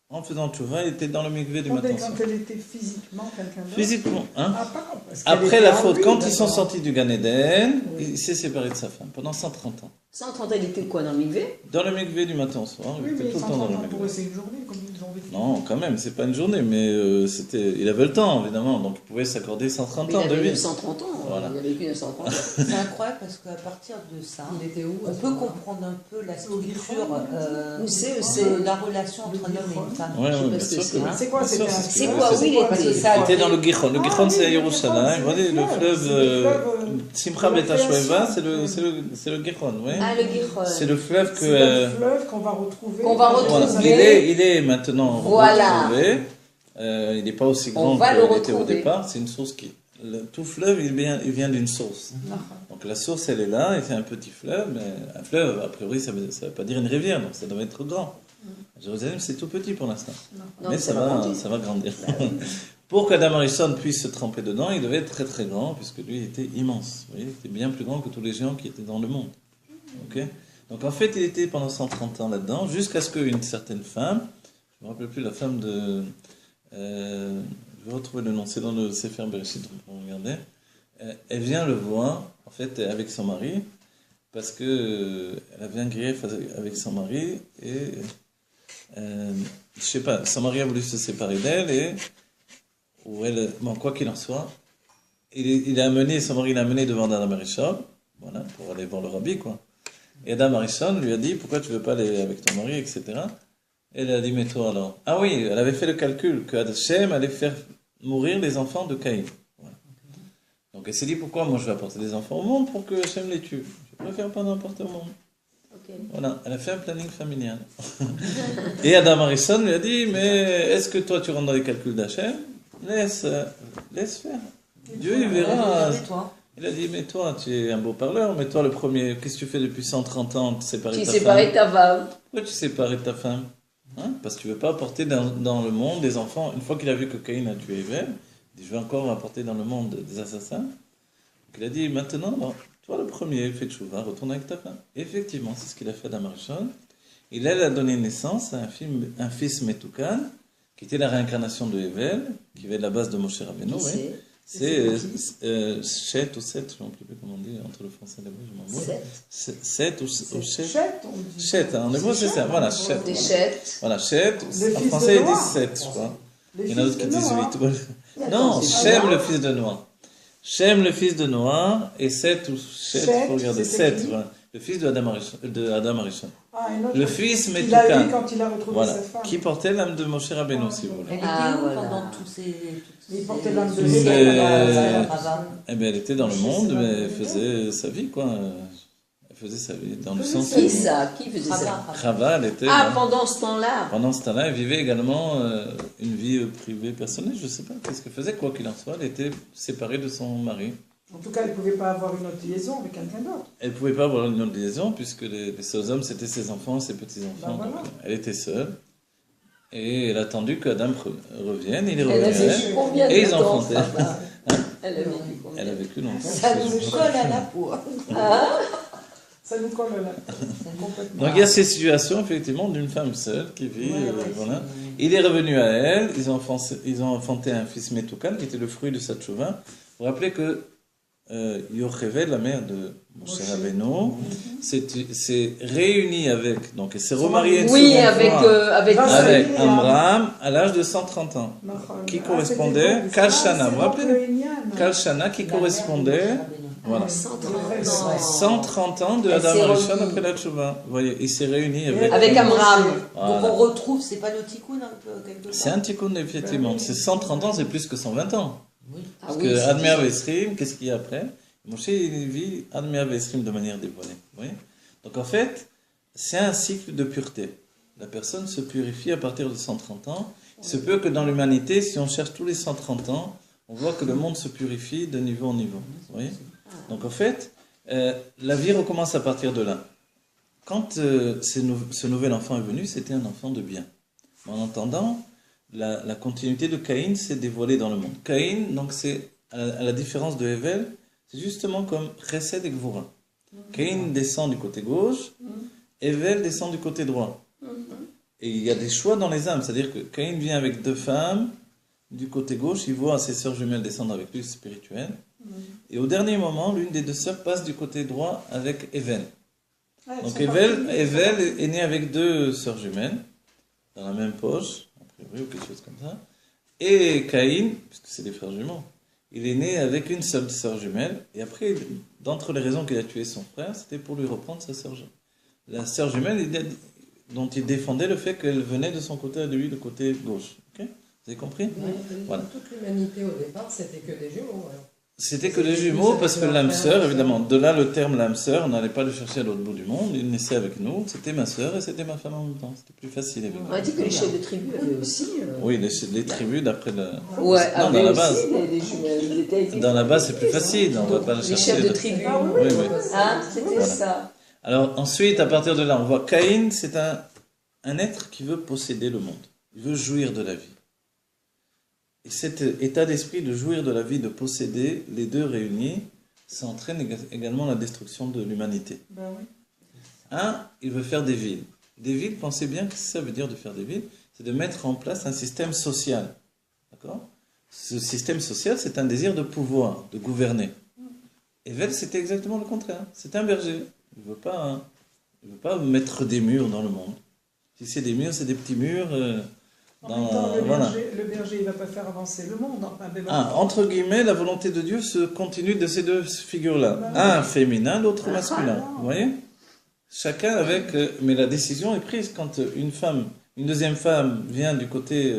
En faisant tchouva, il était dans le mikvé du matin. Quand elle était physiquement quelqu'un d'autre. Physiquement, hein. Ah, pas parce qu'elle Après était la en faute, lui, quand ils sont d'abord. sortis du Gan Eden, Oui. il s'est séparé de sa femme pendant 130 ans. 130 ans, il était quoi dans le mikvé? Dans le mikvé du matin au soir, il Oui, était mais tout le temps dans 130 le ans pour eux, mikvé. c'est une journée, comme ils ont vécu. Non, quand même, c'est pas une journée, mais il avait le temps, évidemment, donc il pouvait s'accorder 130 Mais ans il de avait vie. 930 ans. Voilà. Il a vécu 930 ans. C'est incroyable parce qu'à partir de ça, Il était où on peut comprendre un peu la structure Où c'est de la relation entre un homme et une femme. Ouais, Je sais ouais, pas bien ce sûr que c'est. que- C'est quoi, bien sûr, c'était un- ce C'est qu'il quoi, faisait. où il Parce que était? ça Il a était dans été- le Gichon. Le Ah, Gichon, oui, c'est à le Yerushalayim. Gichon, Vous voyez, c'est le le fleuve fleuve, c'est le fleuve, Simcha de la Betashweva, création. c'est le Gichon, oui. Ah, le Gichon. C'est le fleuve que. C'est le fleuve qu'on va retrouver. Qu'on va Voilà. retrouver. Il est maintenant Voilà. retrouvé. Il n'est pas aussi grand On va le qu'il était au retrouver. départ. C'est une source qui. Tout fleuve, il vient d'une source. Donc la source, elle est là, et c'est un petit fleuve, mais un fleuve, a priori, ça veut pas dire une rivière, donc ça doit être grand. Jérusalem, c'est tout petit pour l'instant. Non, Mais ça va grandir. Pour qu'Adam Harrison puisse se tremper dedans, il devait être très très grand, puisque lui il était immense. Vous voyez, il était bien plus grand que tous les géants qui étaient dans le monde. Ok. Donc en fait, il était pendant 130 ans là-dedans, jusqu'à ce qu'une certaine femme, je ne me rappelle plus la femme de... je vais retrouver le nom, c'est dans le Sefer Bereshit, on peut regarder. Elle vient le voir, en fait, avec son mari, parce que elle avait un grief avec son mari, et je sais pas, son mari a voulu se séparer d'elle, et ou elle, bon, quoi qu'il en soit, son mari l'a amené devant Adam Harrison, voilà, pour aller voir le rabbi, quoi. Et Adam Harrison lui a dit, pourquoi tu veux pas aller avec ton mari, etc. Et elle a dit, mais toi alors. Ah oui, elle avait fait le calcul que Hachem allait faire mourir les enfants de Caïn. Voilà. Donc elle s'est dit, pourquoi moi je vais apporter des enfants au monde pour que Hachem les tue? Je préfère pas n'importe au monde. Ok. Voilà, elle a fait un planning familial. Et Adam Harrison lui a dit, mais est-ce que toi tu rentres dans les calculs d'Hachem? Laisse faire. Dieu, il verra. Et toi Il a dit, mais toi, tu es un beau parleur, mais toi, le premier, qu'est-ce que tu fais depuis 130 ans, te séparer de Tu ta séparais femme? ta femme. Pourquoi tu sépares de ta femme? Hein? Parce que tu veux pas apporter dans le monde des enfants. Une fois qu'il a vu que Caïn a tué Ève, il dit, je vais encore apporter dans le monde des assassins. Donc il a dit, maintenant, non, toi le premier, fais tchouva, retourne avec ta femme. Et effectivement, c'est ce qu'il a fait à Marishon. Il a donné naissance à un fils Metoukan, qui était la réincarnation de Hevel, qui venait de la base de Moshe Rabbeinu. Qui Oui. c'est? C'est Chet ou Set, je ne sais plus comment on dit, entre le français et l'hébreu, je m'en fous. Set ou Chet. Chet, on dit. Chet, en hébreu c'est ça, voilà, Chet. Des chètes. Voilà, Chet, Le en fils français de ils Noah. disent 7, je crois. Les Il y en a d'autres fils qui de disent Noah. 8. Non, Shem le fils de Noah. Shem le fils de Noah et Seth ou Chet, Chet, il faut regarder, c'était Seth, qui voilà. Le fils de Adam Harrison. Ah, un autre Le fils qu'il a eu Metoukan, quand il a retrouvé voilà, sa femme. qui portait l'âme de Moshe Rabbeinu, si vous voulez. Elle était Ah, où voilà. pendant tous ces... Il portait l'âme de Mais- Hével. Eh bien, elle était dans le monde, mais elle faisait sa vie, quoi. Elle faisait sa vie, dans le sens Qui où ça? Qui faisait ça? Chava, elle était... Ah, pendant ce temps-là. Pendant ce temps-là, elle vivait également une vie privée, personnelle, je ne sais pas qu'est-ce qu'elle faisait, quoi qu'il en soit, elle était séparée de son mari. En tout cas, il ne pouvait pas avoir une autre liaison avec quelqu'un d'autre. Elle ne pouvait pas avoir une autre liaison, puisque les seuls hommes, c'était ses enfants, ses petits-enfants. Ben voilà. Donc, elle était seule. Et elle a attendu qu'Adam revienne, il est Elle a revenu à vécu elle. combien Et de ils temps? enfantaient. Papa Hein? Elle a vécu combien? Elle a vécu longtemps. Ça nous colle à la peau. Ça nous colle là. Complètement. Donc il y a ces situations, effectivement, d'une femme seule qui vit, voilà. Il est revenu à elle, ils ont enfanté un fils Metoukan, qui était le fruit de sa tchouva. Vous vous rappelez que Yocheved, la mère de Moshe Rabbeinu, s'est réunie avec, donc elle s'est remariée une Oui, seconde avec, fois avec avec Amram. Amram à l'âge de 130 ans. Qui correspondait, Kalshana, vous vous rappelez Kalshana qui correspondait, voilà, 130 ans de Elle Adam s'est Harishon remise. après la tchouva. Vous voyez, il s'est réuni avec... Avec Amram. Donc Voilà. on retrouve, c'est pas le tikkun un peu quelque part. C'est un tikkun, effectivement. C'est 130 ans, c'est plus que 120 ans. Oui. Ah Parce oui, que c'est Admea ça. Vesrim, qu'est-ce qu'il y a après? Moshe, il vit Admea Vesrim de manière dévoilée. Vous voyez? Donc en fait, c'est un cycle de pureté. La personne se purifie à partir de 130 ans. Il se peut que dans l'humanité, si on cherche tous les 130 ans, on voit que le monde se purifie de niveau en niveau. Vous voyez? Donc en fait, la vie recommence à partir de là. Quand ce nouvel enfant est venu, c'était un enfant de bien. En entendant, la continuité de Caïn s'est dévoilée dans le monde. Caïn, donc c'est, à la différence de Hevel, c'est justement comme Chesed et Gvura. Caïn descend du côté gauche, Hevel descend du côté droit. Et il y a des choix dans les âmes, c'est-à-dire que Caïn vient avec 2 femmes, du côté gauche, il voit ses sœurs jumelles descendre avec lui, spirituel. Et au dernier moment, l'une des 2 sœurs passe du côté droit avec Hevel. Ah, elles Donc sont Evel parties. est né avec deux sœurs jumelles, dans la même poche, a priori, ou quelque chose comme ça. Et Caïn, puisque c'est des frères jumeaux, il est né avec une seule sœur jumelle. Et après, d'entre les raisons qu'il a tué son frère, c'était pour lui reprendre sa sœur jumelle. La sœur jumelle, dont il défendait le fait qu'elle venait de son côté à lui, le côté gauche. Ok, vous avez compris? Voilà. Toute l'humanité au départ, c'était que des jumeaux. Alors. C'était que les jumeaux, parce que l'âme sœur, évidemment, de là le terme l'âme sœur, on n'allait pas le chercher à l'autre bout du monde, il naissait avec nous, c'était ma sœur et c'était ma femme en même temps, c'était plus facile. On a dit que les chefs de tribu avaient aussi. Oui, les tribus d'après le... Ouais, Non, dans avaient la aussi base. des jumelles. Ils étaient- Dans la base, c'est plus facile, on ne va pas le Les chercher. chefs de tribu. Oui, oui. Hein, c'était Voilà. ça. Alors ensuite, à partir de là, on voit Caïn, c'est un être qui veut posséder le monde, il veut jouir de la vie. Et cet état d'esprit de jouir de la vie, de posséder, les deux réunis, ça entraîne également la destruction de l'humanité. Ben oui. Il veut faire des villes. Des villes, pensez bien que ça veut dire de faire des villes, c'est de mettre en place un système social. D'accord? Ce système social, c'est un désir de pouvoir, de gouverner. Evel, c'était exactement le contraire. C'est un berger. Il ne veut pas mettre des murs dans le monde. Si c'est des murs, c'est des petits murs. En même temps, Voilà. le berger, il ne va pas faire avancer le monde. Enfin, ben, Entre guillemets, la volonté de Dieu se continue de ces deux figures-là. Un féminin, l'autre masculin. Vous voyez? Chacun avec... mais la décision est prise quand une deuxième femme vient du côté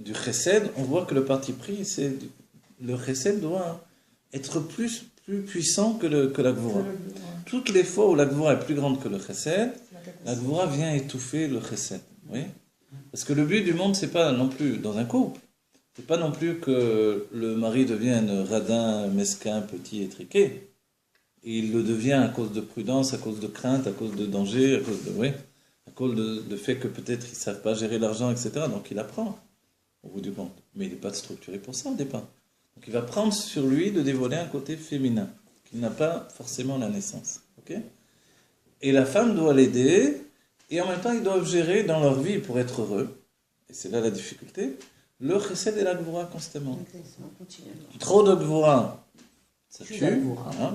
du chesed, on voit que le parti pris, c'est... Le chesed doit être plus puissant que la gvura. Toutes les fois où la gvura est plus grande que le chesed, la gvura vient étouffer le chesed. Vous voyez? Parce que le but du monde, c'est pas non plus, dans un couple, c'est pas non plus que le mari devienne radin, mesquin, petit, étriqué. Et il le devient à cause de prudence, à cause de crainte, à cause de danger, à cause de fait que peut-être ils savent pas gérer l'argent, etc. Donc il apprend, au bout du compte. Mais il n'est pas structuré pour ça au départ. Donc il va prendre sur lui de dévoiler un côté féminin, qu'il n'a pas forcément à la naissance. Ok? Et la femme doit l'aider. Et en même temps, ils doivent gérer dans leur vie pour être heureux, et c'est là la difficulté, le chesed et la gvura constamment. Trop de gvura, ça tue,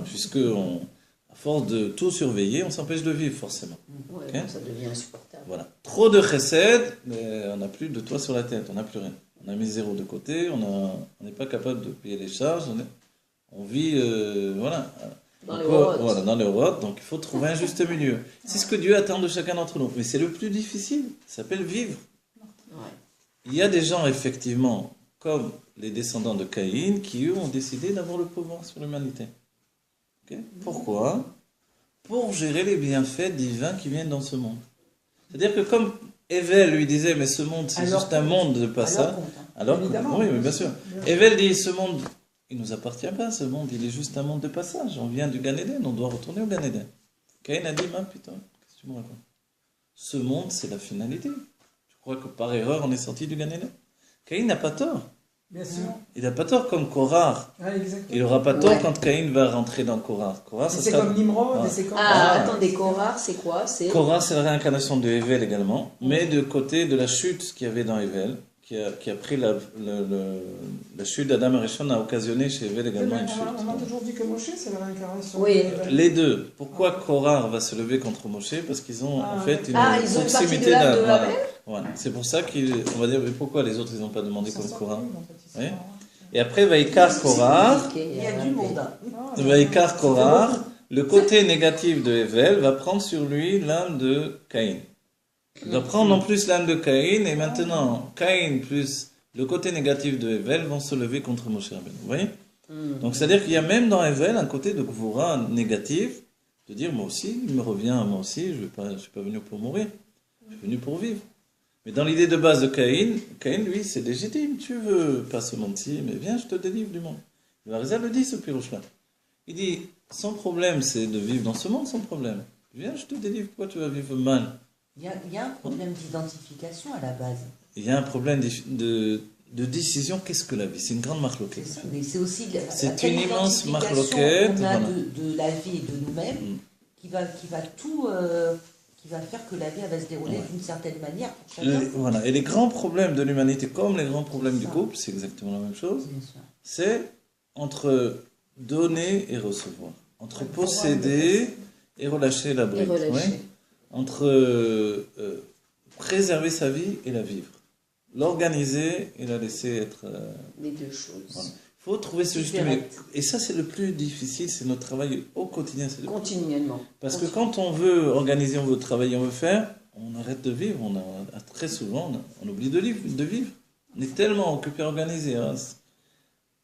puisque à force de tout surveiller, on s'empêche de vivre forcément. Ouais, Okay? ça devient insupportable. Voilà. Trop de chesed, mais on n'a plus de toit sur la tête, on n'a plus rien. On a mis zéro de côté, on n'est pas capable de payer les charges, on vit, voilà. Dans les horotes. Voilà, dans les horotes, donc il faut trouver un juste milieu. C'est ce que Dieu attend de chacun d'entre nous. Mais c'est le plus difficile, ça s'appelle vivre. Ouais. Il y a des gens, effectivement, comme les descendants de Caïn, qui eux ont décidé d'avoir le pouvoir sur l'humanité. Okay? Pourquoi? Pour gérer les bienfaits divins qui viennent dans ce monde. C'est-à-dire que comme Evel lui disait, mais ce monde c'est Alors juste un monde de passage. Alors, Évidemment. oui, bien sûr. Evel dit, ce monde... Il ne nous appartient pas, ce monde, il est juste un monde de passage. On vient du Gan Eden, on doit retourner au Gan Eden. Caïn a dit, putain, qu'est-ce que tu me racontes? Ce monde, c'est la finalité. Je crois que par erreur, on est sorti du Gan Eden. Caïn n'a pas tort. Bien sûr. Il n'a pas tort comme Korah. Ah, exactement. Il n'aura pas tort quand Caïn va rentrer dans Korah. Korah, ça C'est sera... comme Nimrod, Ah. et c'est comme... Attendez, Korah, c'est quoi? C'est... Korah, c'est la réincarnation de Evel également, mais de côté de la chute qu'il y avait dans Evel, qui a pris la chute d'Adam et Rishon a occasionné chez Evel également une chute. On a toujours dit que Moshe, c'est la réincarnation. Oui. Les deux. Pourquoi Korah va se lever contre Moshe? Parce qu'ils ont en fait une ils ont une partie proximité de l'âme de la voilà. mer. Voilà. C'est pour ça qu'on va dire, mais pourquoi les autres ils n'ont pas demandé Ça comme sort Korah? plus, en fait, ils Oui. sont- Et après, Vaikar Korah, Il y a du monde. Vaikar Korah, le côté négatif de Evel va prendre sur lui l'âme de Caïn. Il va prendre en plus l'âme de Caïn, et maintenant, Caïn plus le côté négatif de Evel vont se lever contre Moshe Rabbeinu. Vous voyez? Donc, c'est-à-dire qu'il y a même dans Evel un côté de Gvura négatif, de dire, moi aussi, il me revient, moi aussi, je ne suis pas venu pour mourir, je suis venu pour vivre. Mais dans l'idée de base de Caïn, lui, c'est légitime, tu veux pas ce monde-ci, mais viens, je te délivre du monde. Le Harizal le dit, ce pirouche-là. Il dit, son problème, c'est de vivre dans ce monde, son problème. Viens, je te délivre, pourquoi tu vas vivre mal? Il y a un problème d'identification à la base. Il y a un problème de décision, qu'est-ce que la vie? C'est une grande marloquette. C'est ça, mais c'est aussi C'est quelle une immense identification marloquette, on a voilà. de la vie et de nous-mêmes qui va tout, qui va faire que la vie elle va se dérouler d'une certaine manière pour chacun. Voilà. Et les grands problèmes de l'humanité, comme les grands problèmes du Ça. couple, c'est exactement la même chose. Bien sûr. C'est entre donner et recevoir. Entre posséder et relâcher la Et bride. relâcher. Ouais. Entre préserver sa vie et la vivre. L'organiser et la laisser être... Les deux choses. Voilà. Il faut trouver ce juste milieu. Et ça, c'est le plus difficile, c'est notre travail au quotidien. Continuellement. Parce que quand on veut organiser, on veut travailler, on veut faire, on arrête de vivre. Très souvent, on oublie de vivre. On est tellement occupé à organiser,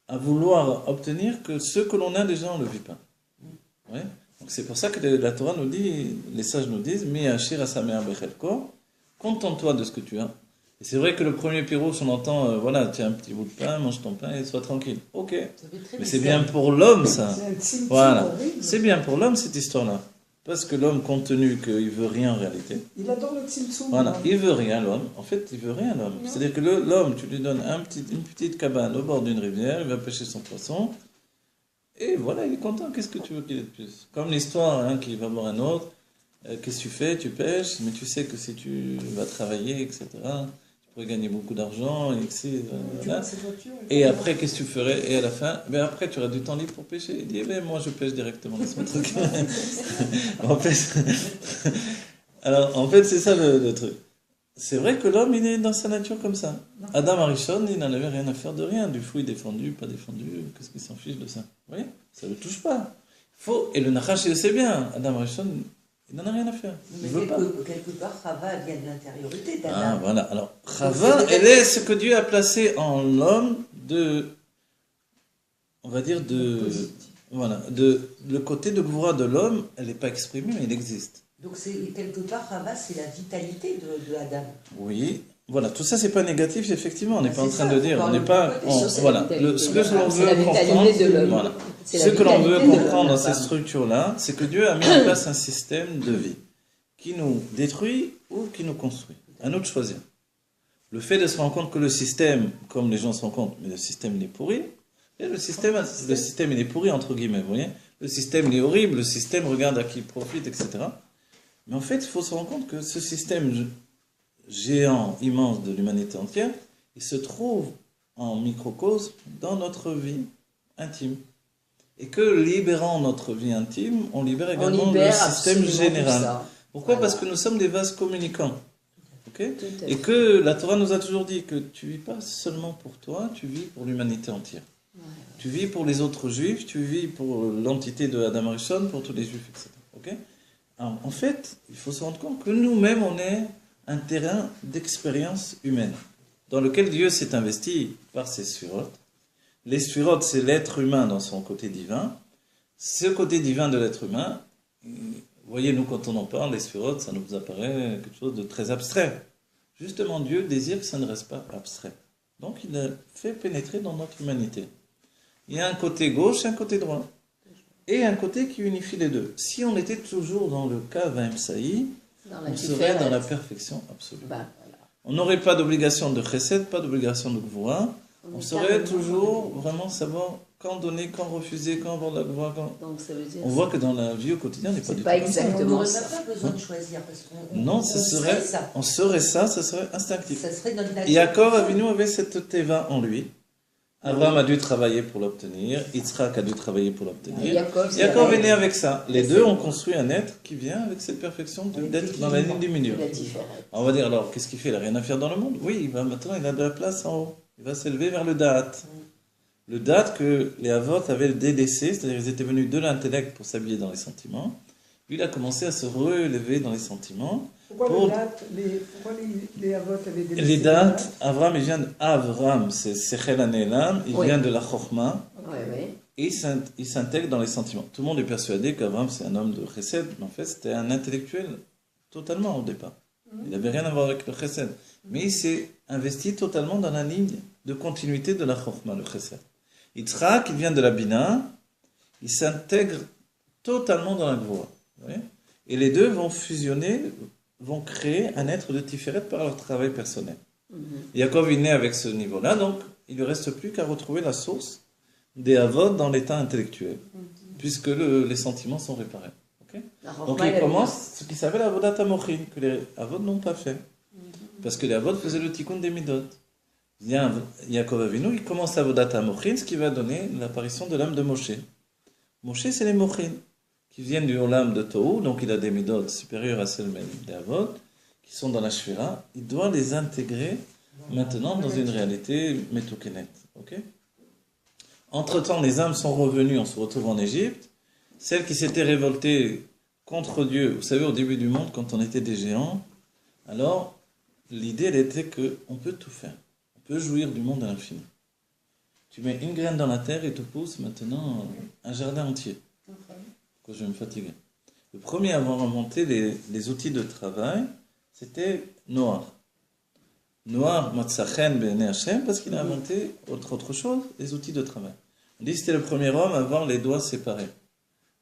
à vouloir obtenir que ce que l'on a déjà, on ne le vit pas. Ouais. Donc c'est pour ça que la Torah nous dit, les sages nous disent, Mi Ashir Asamer Bechelko, contente-toi de ce que tu as. Et c'est vrai que le premier pirouche, on entend, voilà, tiens un petit bout de pain, mange ton pain et sois tranquille. Ok. Mais c'est bien pour l'homme, ça. C'est un tzimtzum Voilà. horrible. C'est bien pour l'homme, cette histoire-là. Parce que l'homme, compte tenu qu'il veut rien en réalité, Il adore le tzimtzum. voilà, il veut rien, l'homme. En fait, il veut rien, l'homme. Non. C'est-à-dire que l'homme, tu lui donnes une petite cabane au bord d'une rivière, il va pêcher son poisson, et voilà, il est content. Qu'est-ce que tu veux qu'il ait de plus? Comme l'histoire, qui va voir un autre, qu'est-ce que tu fais? Tu pêches, mais tu sais que si tu vas travailler, etc., tu pourrais gagner beaucoup d'argent, et voilà. Et après, qu'est-ce que tu ferais? Et à la fin, ben après, tu auras du temps libre pour pêcher. Il dit, eh ben, moi, je pêche directement, laisse-moi tranquille. Alors, en fait, c'est ça le truc. C'est vrai que l'homme, il est dans sa nature comme ça. Adam Arishon, il n'en avait rien à faire de rien. Du fruit défendu, pas défendu, qu'est-ce qu'il s'en fiche de ça? Vous voyez? Ça ne le touche pas. Et le Nachash, il le sait bien. Adam Arishon, il n'en a rien à faire. Mais Il veut pas. quelque part, Chava vient de l'intériorité d'Adam. Ah, voilà. Alors, Chava, elle est ce que Dieu a placé en l'homme on va dire voilà, le côté de Gvura de l'homme, elle n'est pas exprimée, mais il existe. Donc, quelque part, Chava, c'est la vitalité de Adam. Oui. Voilà, tout ça, c'est pas négatif, effectivement. On n'est pas en C'est train ça, de dire, faut on n'est parler pas, de côté. voilà. Ce que l'on veut comprendre, voilà. Ce que l'on veut comprendre dans ces structures-là, c'est que Dieu a mis en place un système de vie qui nous détruit ou qui nous construit. À nous de choisir. Le fait de se rendre compte que le système, comme les gens se rendent compte, mais le système il est pourri, et le système il est pourri entre guillemets, vous voyez. Le système il est horrible, le système regarde à qui il profite, etc. Mais en fait, il faut se rendre compte que ce système géant, immense de l'humanité entière, il se trouve en microcosme dans notre vie intime. Et que libérant notre vie intime, on libère également le système général. Pourquoi? Parce que nous sommes des vases communicants. Okay? Et que la Torah nous a toujours dit que tu vis pas seulement pour toi, tu vis pour l'humanité entière. Tu vis pour les autres juifs, tu vis pour l'entité de Adam Arishon, pour tous les juifs, etc. Okay? Alors, en fait, il faut se rendre compte que nous-mêmes, on est un terrain d'expérience humaine, dans lequel Dieu s'est investi par ses sphirotes. Les sphirotes, c'est l'être humain dans son côté divin. Ce côté divin de l'être humain, vous voyez, nous, quand on en parle, les sphirotes, ça nous apparaît quelque chose de très abstrait. Justement, Dieu désire que ça ne reste pas abstrait. Donc, il a fait pénétrer dans notre humanité. Il y a un côté gauche et un côté droit. Et un côté qui unifie les deux. Si on était toujours dans le cas Vimsaï, on serait dans la perfection absolue. Voilà. On n'aurait pas d'obligation de chesed, pas d'obligation de gvura. On saurait toujours vraiment savoir quand donner, quand refuser, quand avoir la gvura. Donc ça veut dire. On voit que dans la vie au quotidien, on n'est pas du tout. Pas comme ça. On exactement n'aurait ça. pas besoin de choisir. Parce qu'on Non, ce serait ça. on serait ça serait instinctif. Ça serait notre nature. Et Yaakov Avinu avait cette teva en lui. Abraham a dû travailler pour l'obtenir, Yitzhak a dû travailler pour l'obtenir. Yaakov est né avec ça. Les deux ont construit un être qui vient avec cette perfection d'être dans la ligne du milieu. On va dire alors, qu'est-ce qu'il fait? Il n'a rien à faire dans le monde. Oui, maintenant il a de la place en haut. Il va s'élever vers le Da'at. Le Da'at que les Avot avaient délaissé, c'est-à-dire ils étaient venus de l'intellect pour s'habiller dans les sentiments. Lui, il a commencé à se relever dans les sentiments. Pourquoi les Avot avaient délaissé Les dates, Avram, il vient d'Avram, c'est Sechel Anelam, il vient de la Chochma, et il s'intègre dans les sentiments. Tout le monde est persuadé qu'Avram, c'est un homme de Chesed, mais en fait, c'était un intellectuel totalement au départ. Il n'avait rien à voir avec le Chesed. Mais il s'est investi totalement dans la ligne de continuité de la Chochma, le Chesed. Yitzhak, il vient de la Bina, il s'intègre totalement dans la Gvura. Et les deux vont fusionner, vont créer un être de Tiferet par leur travail personnel. Yaakov est né avec ce niveau-là, donc il ne lui reste plus qu'à retrouver la source des Avot dans l'état intellectuel, puisque les sentiments sont réparés. Okay? Donc il commence ce qui s'appelle Avodat Amochin, que les Avot n'ont pas fait. Parce que les Avot faisaient le tikkun des Midot. Yaakov Avinu, il commence Avodat Amochin, ce qui va donner l'apparition de l'âme de Moshe. Moshe, c'est les Mochin. qui viennent du Olam de Tohu, donc il a des méthodes supérieures à celles des Avot, qui sont dans la Shvira, il doit les intégrer maintenant dans une réalité Metoukenet. Ok? Entre-temps, les âmes sont revenues, on se retrouve en Égypte. Celles qui s'étaient révoltées contre Dieu, vous savez, au début du monde, quand on était des géants, alors l'idée, elle était qu'on peut tout faire. On peut jouir du monde à l'infini. Tu mets une graine dans la terre et te pousse maintenant un jardin entier. Pourquoi je vais me fatiguer? Le premier à avoir inventé les outils de travail, c'était Noah. Noah, Matzachen, Bene Hashem, parce qu'il a inventé autre chose, les outils de travail. On dit que c'était le premier homme à avoir les doigts séparés.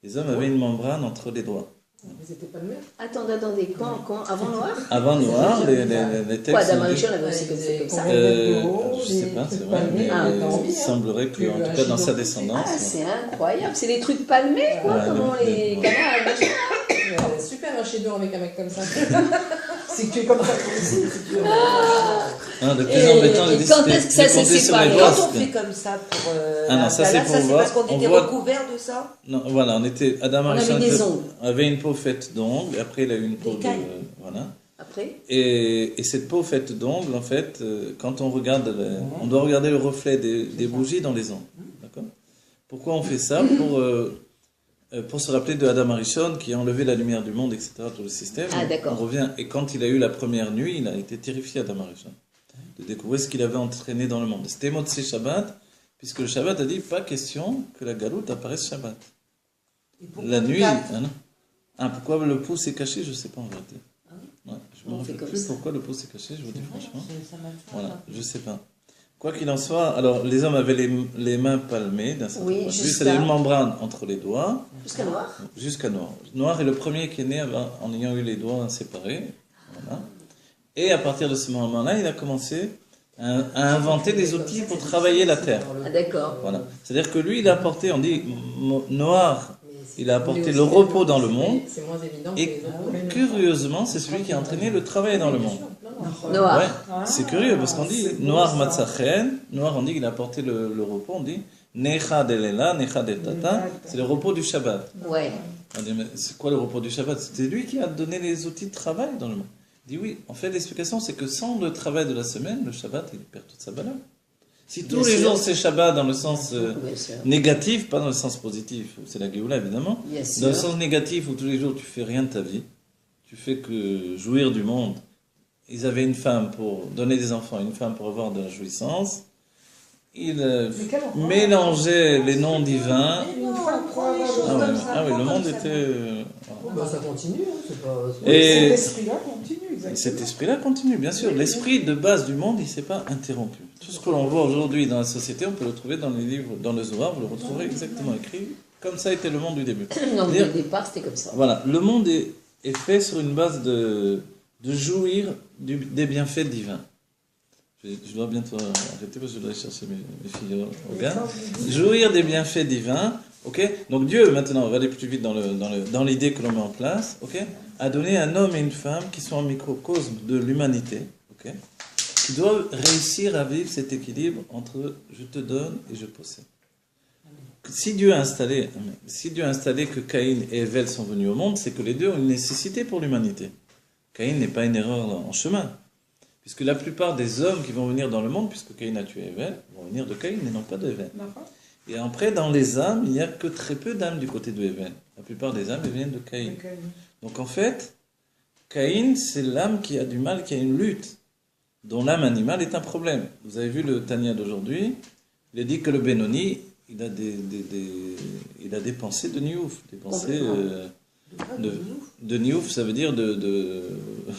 Les hommes avaient une membrane entre les doigts. Ils n'étaient pas le même. Attendez, quand avant Noir? Avant Noir, les textes. Quoi, Adam sont Rishon avait aussi comme ça? je sais pas, c'est vrai, mais il Ah, semblerait que, en tout cas dans sa descendance. Ah, c'est incroyable, c'est des trucs palmés, quoi, Ouais, comment les canards. Super un chez d'or avec un mec comme ça. C'est que tu es comme ça toi aussi. De plus embêtant, et quand est-ce que ça s'est séparé? Quand on fait comme ça pour non, ça c'est pour voir. parce qu'on était voit... recouvert de ça. Non, voilà, on était. Adam Harrison avait une peau faite d'ongles, après il a eu une peau de. Voilà. Après et cette peau faite d'ongles, en fait, quand on regarde, on doit regarder le reflet des bougies dans les ongles. D'accord? Pourquoi on fait ça? Pour se rappeler de Adam Harrison qui a enlevé la lumière du monde, etc., tout le système. Ah, d'accord. On revient, et quand il a eu la première nuit, il a été terrifié, Adam Harrison, de découvrir ce qu'il avait entraîné dans le monde. C'était Motsé Shabbat, puisque le Shabbat a dit pas question que la galoute apparaisse Shabbat. La nuit, pourquoi le pouce est caché, je ne sais pas en vérité. Ouais, je ne me rappelle plus pourquoi le pouce est caché, je vous dis franchement. Voilà, je ne sais pas. Quoi qu'il en soit, alors les hommes avaient les mains palmées d'un certain point de vue, c'est une membrane entre les doigts. Jusqu'à Noir. Jusqu'à Noir. Noir est le premier qui est né en ayant eu les doigts séparés. Voilà. Et à partir de ce moment-là, il a commencé à inventer des outils pour travailler la terre. Ah d'accord. Voilà. C'est-à-dire que lui, il a apporté, on dit, Noir, il a apporté le repos dans le monde. C'est moins évident que Et les autres. curieusement, c'est celui qui a entraîné le travail dans le monde. Noir. Ouais, c'est curieux parce qu'on dit Noir Matzachen, Noir on dit qu'il a apporté le repos, on dit Necha Delela, Necha Tata, c'est le repos du Shabbat. Ouais. On dit mais c'est quoi le repos du Shabbat? C'était lui qui a donné les outils de travail dans le monde. Il dit oui, en fait l'explication c'est que sans le travail de la semaine, le Shabbat il perd toute sa valeur. Si tous les jours c'est Shabbat dans le sens négatif, pas dans le sens positif, c'est la Géoula évidemment, dans le sens négatif où tous les jours tu fais rien de ta vie, tu fais que jouir du monde. Ils avaient une femme pour donner des enfants, une femme pour avoir de la jouissance. Ils mélangeaient les noms divins. Ah oui, le monde était... Ça continue, c'est pas... Et cet esprit-là continue, exactement. Cet esprit-là continue, bien sûr. L'esprit de base du monde, il ne s'est pas interrompu. Tout ce que l'on voit aujourd'hui dans la société, on peut le trouver dans les livres, dans le Zohar, vous le retrouverez exactement écrit. Comme ça était le monde du début. Donc au départ, c'était comme ça. Voilà, le monde est fait sur une base de jouir des bienfaits divins. Je dois bientôt arrêter parce que je dois aller chercher mes filles au gars. Jouir des bienfaits divins, ok? Donc Dieu, maintenant, on va aller plus vite dans l'idée que l'on met en place, ok? A donné un homme et une femme qui sont un microcosme de l'humanité, ok? Qui doivent réussir à vivre cet équilibre entre je te donne et je possède. Si Dieu a installé que Caïn et Èvel sont venus au monde, c'est que les deux ont une nécessité pour l'humanité. Caïn n'est pas une erreur en chemin. Puisque la plupart des hommes qui vont venir dans le monde, puisque Caïn a tué Èvel, vont venir de Caïn et non pas d'Èvel. Et après, dans les âmes, il n'y a que très peu d'âmes du côté de Èvel. La plupart des âmes, elles viennent de Caïn. Donc en fait, Caïn, c'est l'âme qui a du mal, qui a une lutte, dont l'âme animale est un problème. Vous avez vu le Tanya d'aujourd'hui, il a dit que le Benoni, il a des pensées de Niouf, des pensées... de Niouf, ça veut dire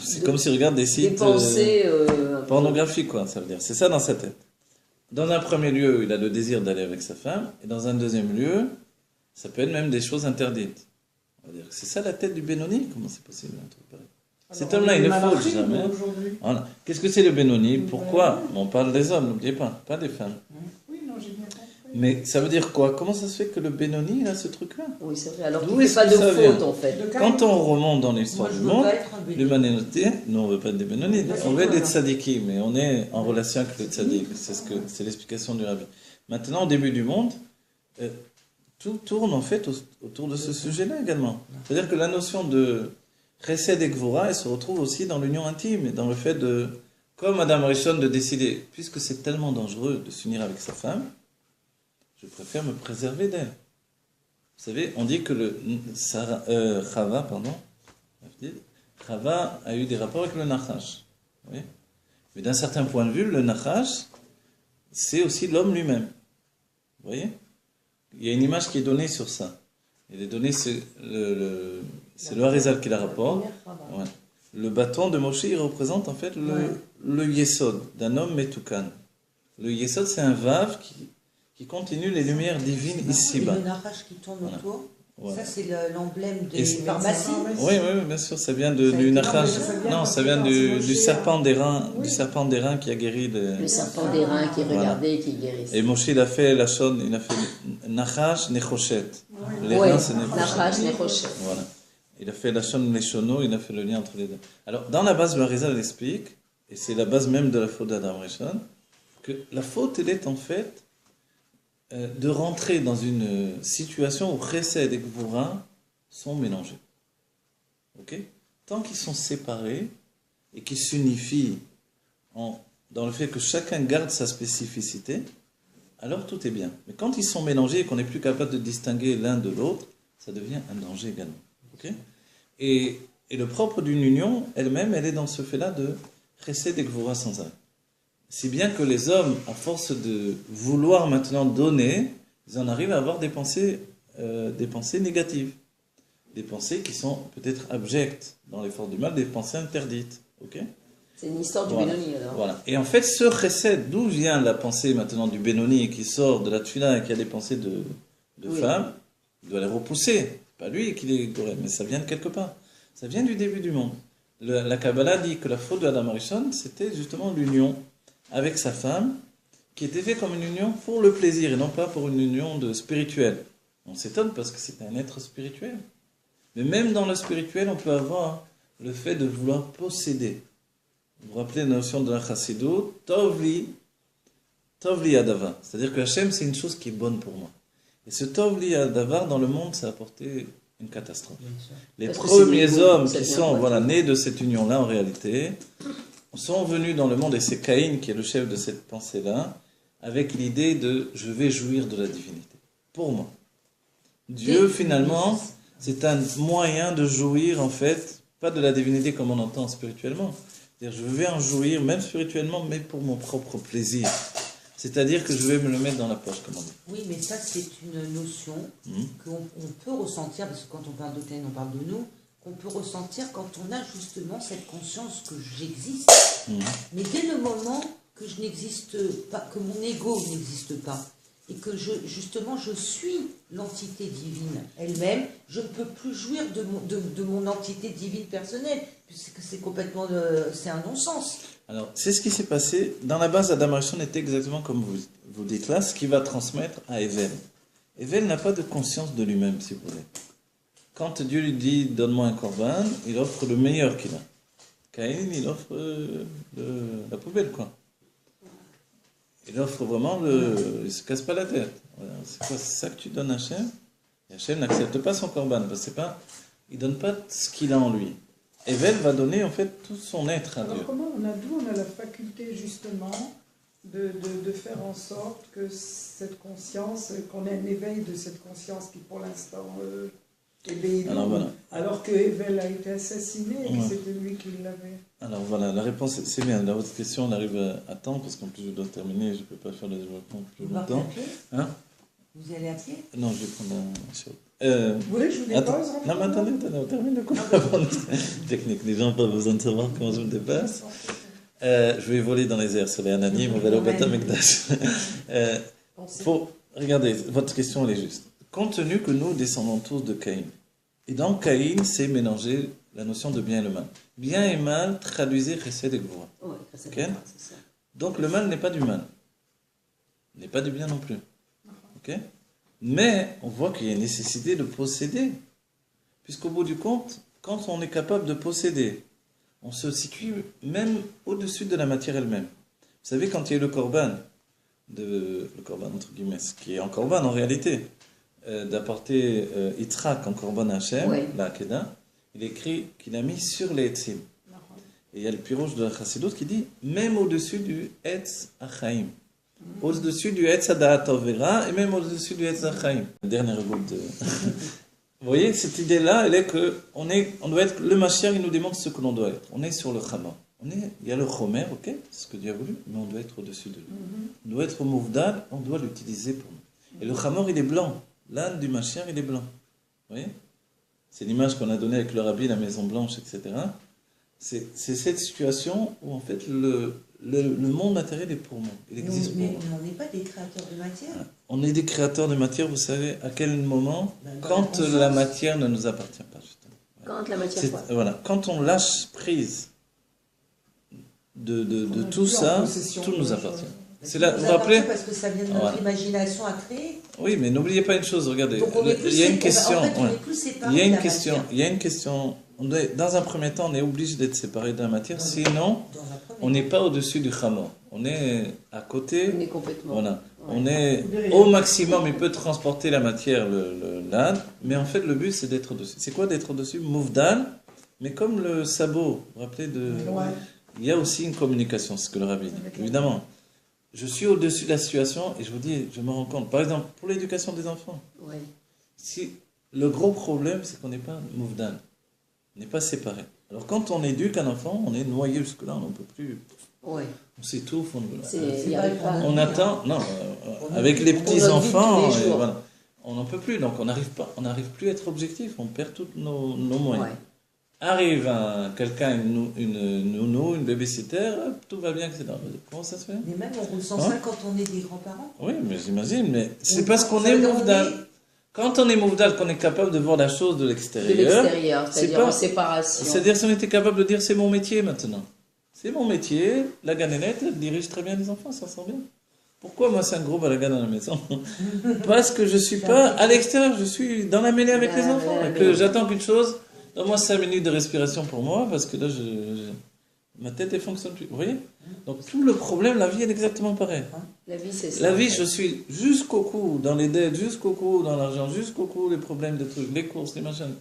c'est comme s'il regarde des sites pornographiques, quoi, ça veut dire. C'est ça dans sa tête. Dans un premier lieu, il a le désir d'aller avec sa femme, et dans un deuxième lieu, ça peut être même des choses interdites. On va dire, c'est ça la tête du Benoni? Comment c'est possible un truc pareil? Cet homme-là, il ne faut jamais. Voilà. Qu'est-ce que c'est le Benoni? Pourquoi? On parle des hommes, n'oubliez pas des femmes. Oui, non, j'ai bien compris. Mais ça veut dire quoi? Comment ça se fait que le Benoni, il a ce truc-là? Oui, c'est vrai. Alors qu'il ne fait pas de faute, en fait. Quand on remonte dans l'histoire du monde, l'humanité, nous on ne veut pas être des Benoni, on veut être des tzadiki, mais on est en relation avec le tzadik. C'est l'explication du rabbi. Maintenant, au début du monde, tout tourne en fait autour de ce sujet-là également. C'est-à-dire que la notion de Chesed et Gvura, elle se retrouve aussi dans l'union intime et dans le fait de, comme Adam Rishon, de décider, puisque c'est tellement dangereux de s'unir avec sa femme, je préfère me préserver d'elle. Vous savez, on dit que Chava a eu des rapports avec le Nachash. Oui. Mais d'un certain point de vue, le Nachash, c'est aussi l'homme lui-même. Vous voyez? Il y a une image qui est donnée sur ça. Il est donné, c'est le Harizal qui la rapporte. Ouais. Le bâton de Moshe, il représente en fait le Yesod d'un homme Metoukan. Le Yesod, c'est un Vav qui continue les lumières divines ici-bas. Et le Nachash qui tourne autour, voilà. ça c'est l'emblème des pharmacies. Oui, bien sûr, ça vient du Nachash. Non, ça vient du serpent d'airain, du serpent d'airain qui a guéri le serpent d'airain qui regardait, qui guérissait. Et Moshe, il a fait la Shon, il a fait Nachash Nechoshet. L'airain, c'est Nachash Nechoshet. Voilà. Il a fait la Shon Neshono, il a fait le lien entre les deux. Alors, dans la base, le Harizal explique, et c'est la base même de la faute d'Adam Rishon, que la faute, elle est en fait de rentrer dans une situation où Chesed et Gvura sont mélangés. Ok? Tant qu'ils sont séparés et qu'ils s'unifient dans le fait que chacun garde sa spécificité, alors tout est bien. Mais quand ils sont mélangés et qu'on n'est plus capable de distinguer l'un de l'autre, ça devient un danger également. Ok? Et le propre d'une union, elle-même, elle est dans ce fait-là de Chesed et Gvura sans arrêt. Si bien que les hommes, à force de vouloir maintenant donner, ils en arrivent à avoir des pensées négatives. Des pensées qui sont peut-être abjectes dans l'effort du mal, des pensées interdites. Okay? C'est une histoire du Benoni alors. Voilà. Et en fait, ce chesed, d'où vient la pensée maintenant du Benoni qui sort de la tfila et qui a des pensées de femmes, il doit les repousser. Pas lui qui les corrige, mais ça vient de quelque part. Ça vient du début du monde. La Kabbalah dit que la faute de Adam Rishon, c'était justement l'union avec sa femme, qui était faite comme une union pour le plaisir et non pas pour une union spirituelle. On s'étonne parce que c'est un être spirituel. Mais même dans le spirituel, on peut avoir le fait de vouloir posséder. Vous vous rappelez la notion de la chassidut, tovli adavar. C'est-à-dire que Hachem, c'est une chose qui est bonne pour moi. Et ce tovli adavar, dans le monde, ça a apporté une catastrophe. Les premiers hommes qui sont nés de cette union-là, en réalité, sont venus dans le monde, et c'est Caïn qui est le chef de cette pensée-là, avec l'idée de « je vais jouir de la divinité ». Pour moi. Dieu, finalement, c'est un moyen de jouir, en fait, pas de la divinité comme on entend spirituellement. C'est-à-dire, je vais en jouir, même spirituellement, mais pour mon propre plaisir. C'est-à-dire que je vais me le mettre dans la poche, comme on dit. Oui, mais ça, c'est une notion qu'on peut ressentir, parce que quand on parle de Caïn, on parle de nous, qu'on peut ressentir quand on a justement cette conscience que j'existe. Mais dès le moment que je n'existe pas, que mon ego n'existe pas, et que justement je suis l'entité divine elle-même, je ne peux plus jouir de mon entité divine personnelle, puisque c'est complètement, c'est un non-sens. Alors, c'est ce qui s'est passé. Dans la base, Adam Rishon était exactement comme vous dites là, ce qui va transmettre à Evel. Evel n'a pas de conscience de lui-même, si vous voulez. Quand Dieu lui dit « donne-moi un korban », il offre le meilleur qu'il a. Caïn, il offre la poubelle, quoi. Il offre vraiment il se casse pas la tête. Voilà. C'est quoi, c'est ça que tu donnes à Hachem? Et Hachem n'accepte pas son korban, parce que il donne pas ce qu'il a en lui. Evel va donner en fait tout son être à Dieu. Alors comment on a la faculté justement de faire en sorte que cette conscience, qu'on ait un éveil de cette conscience qui pour l'instant est bénie, alors que Evel a été assassiné et que c'était lui qui l'avait. Alors voilà, la réponse c'est bien. La votre question on arrive à temps parce qu'en plus je dois terminer, je ne peux pas faire le développement plus longtemps. Hein? Vous allez à pied? Non, je vais prendre un shot. Vous voulez que je vous dépose? Non, mais attendez, on termine le coup. Technique, les gens n'ont pas besoin de savoir comment je me dépasse. Je vais voler dans les airs sur les Ananim, on va aller au Beth Amikdash. Regardez, votre question elle est juste. Compte tenu que nous descendons tous de Caïn, et dans Caïn, c'est mélanger la notion de bien et le mal. Bien et mal, traduisez Chesed et Gvura. Okay? Donc le mal n'est pas du mal, n'est pas du bien non plus. Okay? Mais on voit qu'il y a une nécessité de posséder, puisqu'au bout du compte, quand on est capable de posséder, on se situe même au-dessus de la matière elle-même. Vous savez, quand il y a eu le korban entre guillemets, qui est en korban en réalité, d'apporter Yitzhak en Korban Hashem, Ouais. la Akedah, il écrit qu'il a mis sur les Etzim. Et il y a le piroge de la Chassidut qui dit même au-dessus du Etz Achaim. Au-dessus du Etz Adaat Tovera et même au-dessus du Etz Achaim. Dernière goutte de... Vous voyez, cette idée-là, elle est que on doit être, le Mashiach, il nous démontre ce que l'on doit être. On est sur le Chama. Il y a le Chomer, ok, c'est ce que Dieu a voulu, mais on doit être au-dessus de lui. On doit être au Mouvdal, on doit l'utiliser pour nous. Et le Chamor, il est blanc. L'âne du Mashiach, il est blanc. Vous voyez? C'est l'image qu'on a donnée avec le Rabbi, la Maison Blanche, etc. C'est cette situation où, en fait, le monde matériel est pour nous. Il existe Mais pour nous. on n'est pas des créateurs de matière. On est des créateurs de matière, vous savez, à quel moment? Quand la matière ne nous appartient pas, justement. Quand la matière quoi. Voilà. Quand on lâche prise de On a tout plus en ça, possession tout de nous choses. appartient. Mais C'est ça là, nous vous vous rappelez? appartient parce que ça vient de notre Voilà. imagination à créer. Oui, mais n'oubliez pas une chose, regardez. Donc on est plus il y a une séparés. question. En fait, on ouais. est plus séparés Il y a de une la question. matière. Il y a une question. Dans un premier temps, on est obligé d'être séparé de la matière, sinon, Dans un premier on n'est pas au-dessus du Chamor. On est à côté. On est complètement. Voilà. Ouais. On est Derrière. au maximum, il peut transporter la matière, l'âne, mais en fait, le but, c'est d'être au-dessus. C'est quoi d'être au-dessus? Mouvdal, mais comme le sabot, vous vous rappelez de. Ouais. Il y a aussi une communication, c'est ce que le rabbi dit. Évidemment, je suis au-dessus de la situation et je vous dis, je me rends compte. Par exemple, pour l'éducation des enfants, Ouais. si le gros problème, c'est qu'on n'est pas mouvdal, on n'est pas séparé. Alors quand on éduque un enfant, on est noyé jusque-là, on n'en peut plus. Ouais. On s'étouffe, C'est, C'est y pas arrive le pas. problème. on attend. Non, avec les Pour petits notre vie de tous enfants, les jours. voilà, on n'en peut plus. Donc on n'arrive plus à être objectif. On perd tous nos moyens. Ouais. Arrive quelqu'un, une nounou, une babysitter, hop, tout va bien, etc. Comment ça se fait? Mais même on ressent Hein? ça quand on est des grands-parents. Oui, mais j'imagine, mais c'est On- parce qu'on ça est veut dire mouvdal. Quand on est mouvdal, qu'on est capable de voir la chose de De l'extérieur, l'extérieur, c'est c'est-à-dire pas- en séparation. c'est-à-dire si on était capable de dire c'est mon métier maintenant. C'est mon métier, la ganénette, elle dirige très bien les enfants, ça sent bien. Pourquoi moi c'est un gros balagan à la maison? Parce que je suis pas à l'extérieur, je suis dans la mêlée avec les enfants. Et que j'attends qu'une chose, donne-moi 5 minutes de respiration pour moi, parce que là, ma tête ne fonctionne plus. Vous voyez? Donc tout le problème, la vie, elle est exactement pareil. La vie, c'est ça. La en vie, fait. je suis jusqu'au cou, dans les dettes, jusqu'au cou, dans l'argent, jusqu'au cou, les problèmes de trucs, les courses, les machins.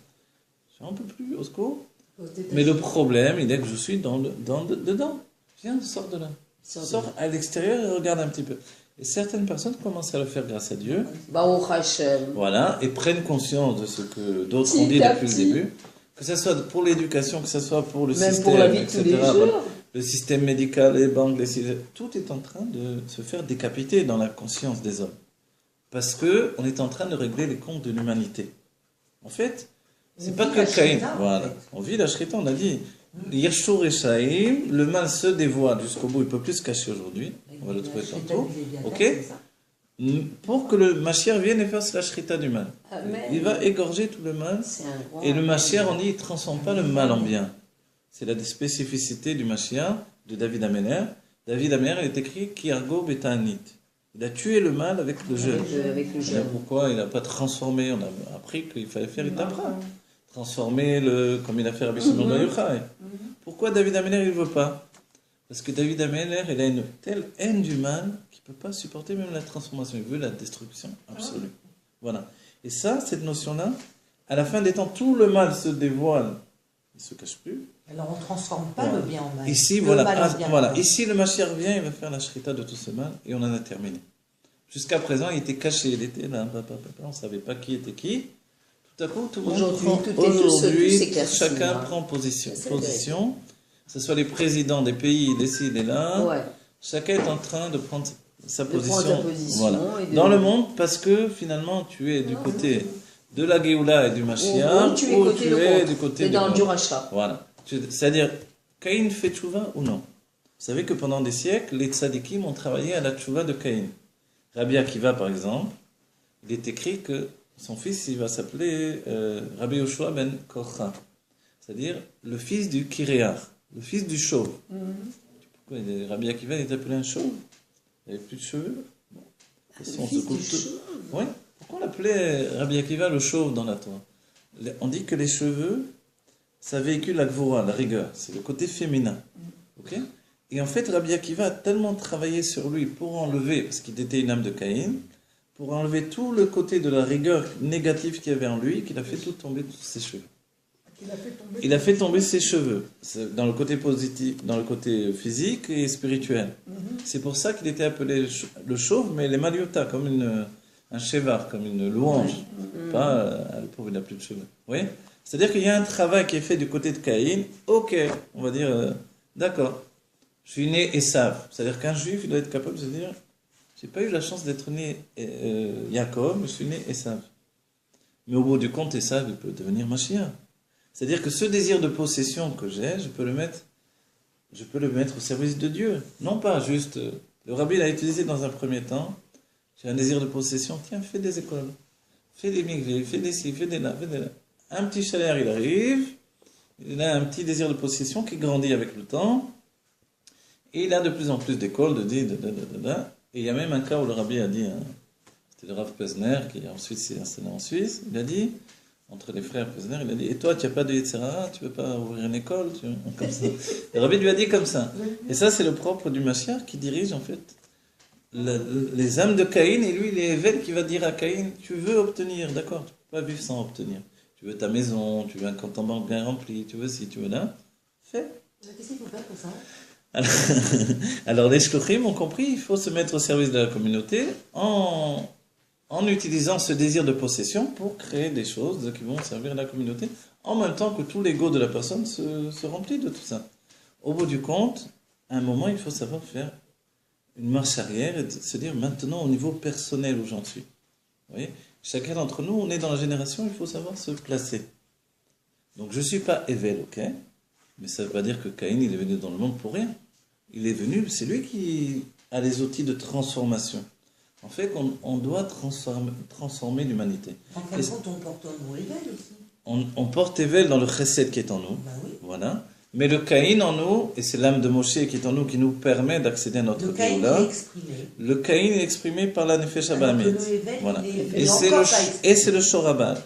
J'en peux plus, au secours. Mais le problème, il est que je suis dedans. Viens, sors de là. Sors à l'extérieur et regarde un petit peu. Et certaines personnes commencent à le faire grâce à Dieu. Baruch Hashem. Voilà, et prennent conscience de ce que d'autres ont dit Petit à depuis le petit. début. Que ce soit pour l'éducation, que ce soit pour le Même système, pour la vie de etc. tous les Voilà. jours. Le système médical, les banques, tout est en train de se faire décapiter dans la conscience des hommes. Parce que on est en train de régler les comptes de l'humanité. En fait, c'est On pas vit que la Caïn. Shrita, en Voilà. fait. On vit la Shrita, on a dit. Yeshur et Shaïm, le mal se dévoile jusqu'au bout, il ne peut plus se cacher aujourd'hui. On va le trouver tantôt. Ok. Pour que le Mashiach vienne et fasse la Shrita du mal. Amen. Il va égorger tout le mal. C'est un grand. Et le Mashiach, on dit, il ne transforme pas le mal en bien. C'est la spécificité du Mashiach, de David Améler. David Améler, il est écrit Kiargo Betanit. Il a tué le mal avec le jeûne. Avec le Et jeûne. pourquoi il n'a pas transformé? On a appris qu'il fallait faire Itapra. Transformer comme il a fait Rabbi Shimon Bar Yochai. Pourquoi David Améler, il ne veut pas? Parce que David Améler, il a une telle haine du mal qu'il ne peut pas supporter même la transformation. Il veut la destruction absolue. Voilà. Et ça, cette notion-là, à la fin des temps, tout le mal se dévoile. Il ne se cache plus. Alors on ne transforme pas Voilà. le bien en mal. Ici, Le voilà. mal en Ah, bien. voilà. Ici, le Mashiach vient, il va faire la shrita de tout ce mal, et on en a terminé. Jusqu'à présent, il était caché, il était là, on ne savait pas qui était qui. Tout à coup, tout le monde Aujourd'hui, prend, tout est tout aujourd'hui, s'éclaircit, chacun hein. prend position. C'est Position, que ce soit les présidents des pays, ici et là, Ouais. chacun est en train de prendre sa De position. prendre sa position Voilà. et de- Dans le monde, parce que finalement, tu es du côté de la Géoula et du Mashiach, Ou tu es ou côté tu le es contre. du côté T'es du dans le mal. dur rachat. Voilà. C'est-à-dire, Caïn fait tchouva ou non? Vous savez que pendant des siècles, les tzadikim ont travaillé à la tchouva de Caïn. Rabbi Akiva, par exemple, il est écrit que son fils, il va s'appeler Rabbi Yoshua ben Korcha. C'est-à-dire le fils du Kiréar, le fils du chauve. Pourquoi Rabbi Akiva il est appelé un chauve? Il n'avait plus de cheveux. Bon. De toute façon, on se coupe tout. Oui. Pourquoi on appelait Rabbi Akiva le chauve dans la Torah? On dit que les cheveux, ça véhicule la gvura, la rigueur. C'est le côté féminin. Ok? Et en fait, Rabbi Akiva a tellement travaillé sur lui pour enlever, parce qu'il était une âme de Caïn, pour enlever tout le côté de la rigueur négative qu'il y avait en lui, qu'il a fait tout tomber tous ses cheveux. Il a fait tomber ses cheveux, dans le côté positif, dans le côté physique et spirituel. C'est pour ça qu'il était appelé le chauve, mais les Mariota, comme un chevar, comme une louange. Pas le pauvre, il n'a plus de cheveux. Oui. C'est-à-dire qu'il y a un travail qui est fait du côté de Caïn. Ok, on va dire, d'accord, je suis né Esav. C'est-à-dire qu'un juif, il doit être capable de se dire, j'ai pas eu la chance d'être né Jacob, mais je suis né Esav. Mais au bout du compte, Esav, il peut devenir Mashiach. C'est-à-dire que ce désir de possession que j'ai, je peux le mettre au service de Dieu. Non pas juste, le rabbi l'a utilisé dans un premier temps, j'ai un désir de possession, tiens, fais des écoles, fais des migrés, fais des ci, fais des là, fais des là. Un petit salaire, il arrive, il a un petit désir de possession qui grandit avec le temps, et il a de plus en plus d'écoles, et il y a même un cas où le rabbi a dit, c'était le Rav Pesner, qui ensuite s'est installé en Suisse, il a dit, entre les frères Pesner, il a dit, et toi, tu n'as pas de Yetzirah, tu ne veux pas ouvrir une école, comme ça. Le rabbi lui a dit comme ça. Et ça, c'est le propre du Mashiach qui dirige, en fait, les âmes de Caïn, et lui, il est Evel qui va dire à Caïn, tu veux obtenir, d'accord, tu ne peux pas vivre sans obtenir. Tu veux ta maison, tu veux un compte en banque bien rempli, tu veux ci, tu veux là, fais. Qu'est-ce qu'il faut faire pour ça? Alors les shluchim ont compris, il faut se mettre au service de la communauté en utilisant ce désir de possession pour créer des choses qui vont servir la communauté, en même temps que tout l'ego de la personne se remplit de tout ça. Au bout du compte, à un moment, il faut savoir faire une marche arrière et se dire maintenant au niveau personnel où j'en suis. Vous voyez, chacun d'entre nous, on est dans la génération, il faut savoir se placer. Donc je ne suis pas Evel, ok, mais ça ne veut pas dire que Caïn il est venu dans le monde pour rien. Il est venu, c'est lui qui a les outils de transformation. En fait, on doit transformer l'humanité. En fin de compte, on porte un mot Evel aussi. On porte Evel dans le chesed qui est en nous. Ben oui. Voilà. Mais le Caïn en nous, et c'est l'âme de Moshe qui est en nous, qui nous permet d'accéder à notre Géoula. Le Caïn est exprimé par la Nefesh Abahamit. Voilà. Et c'est le Shorabar.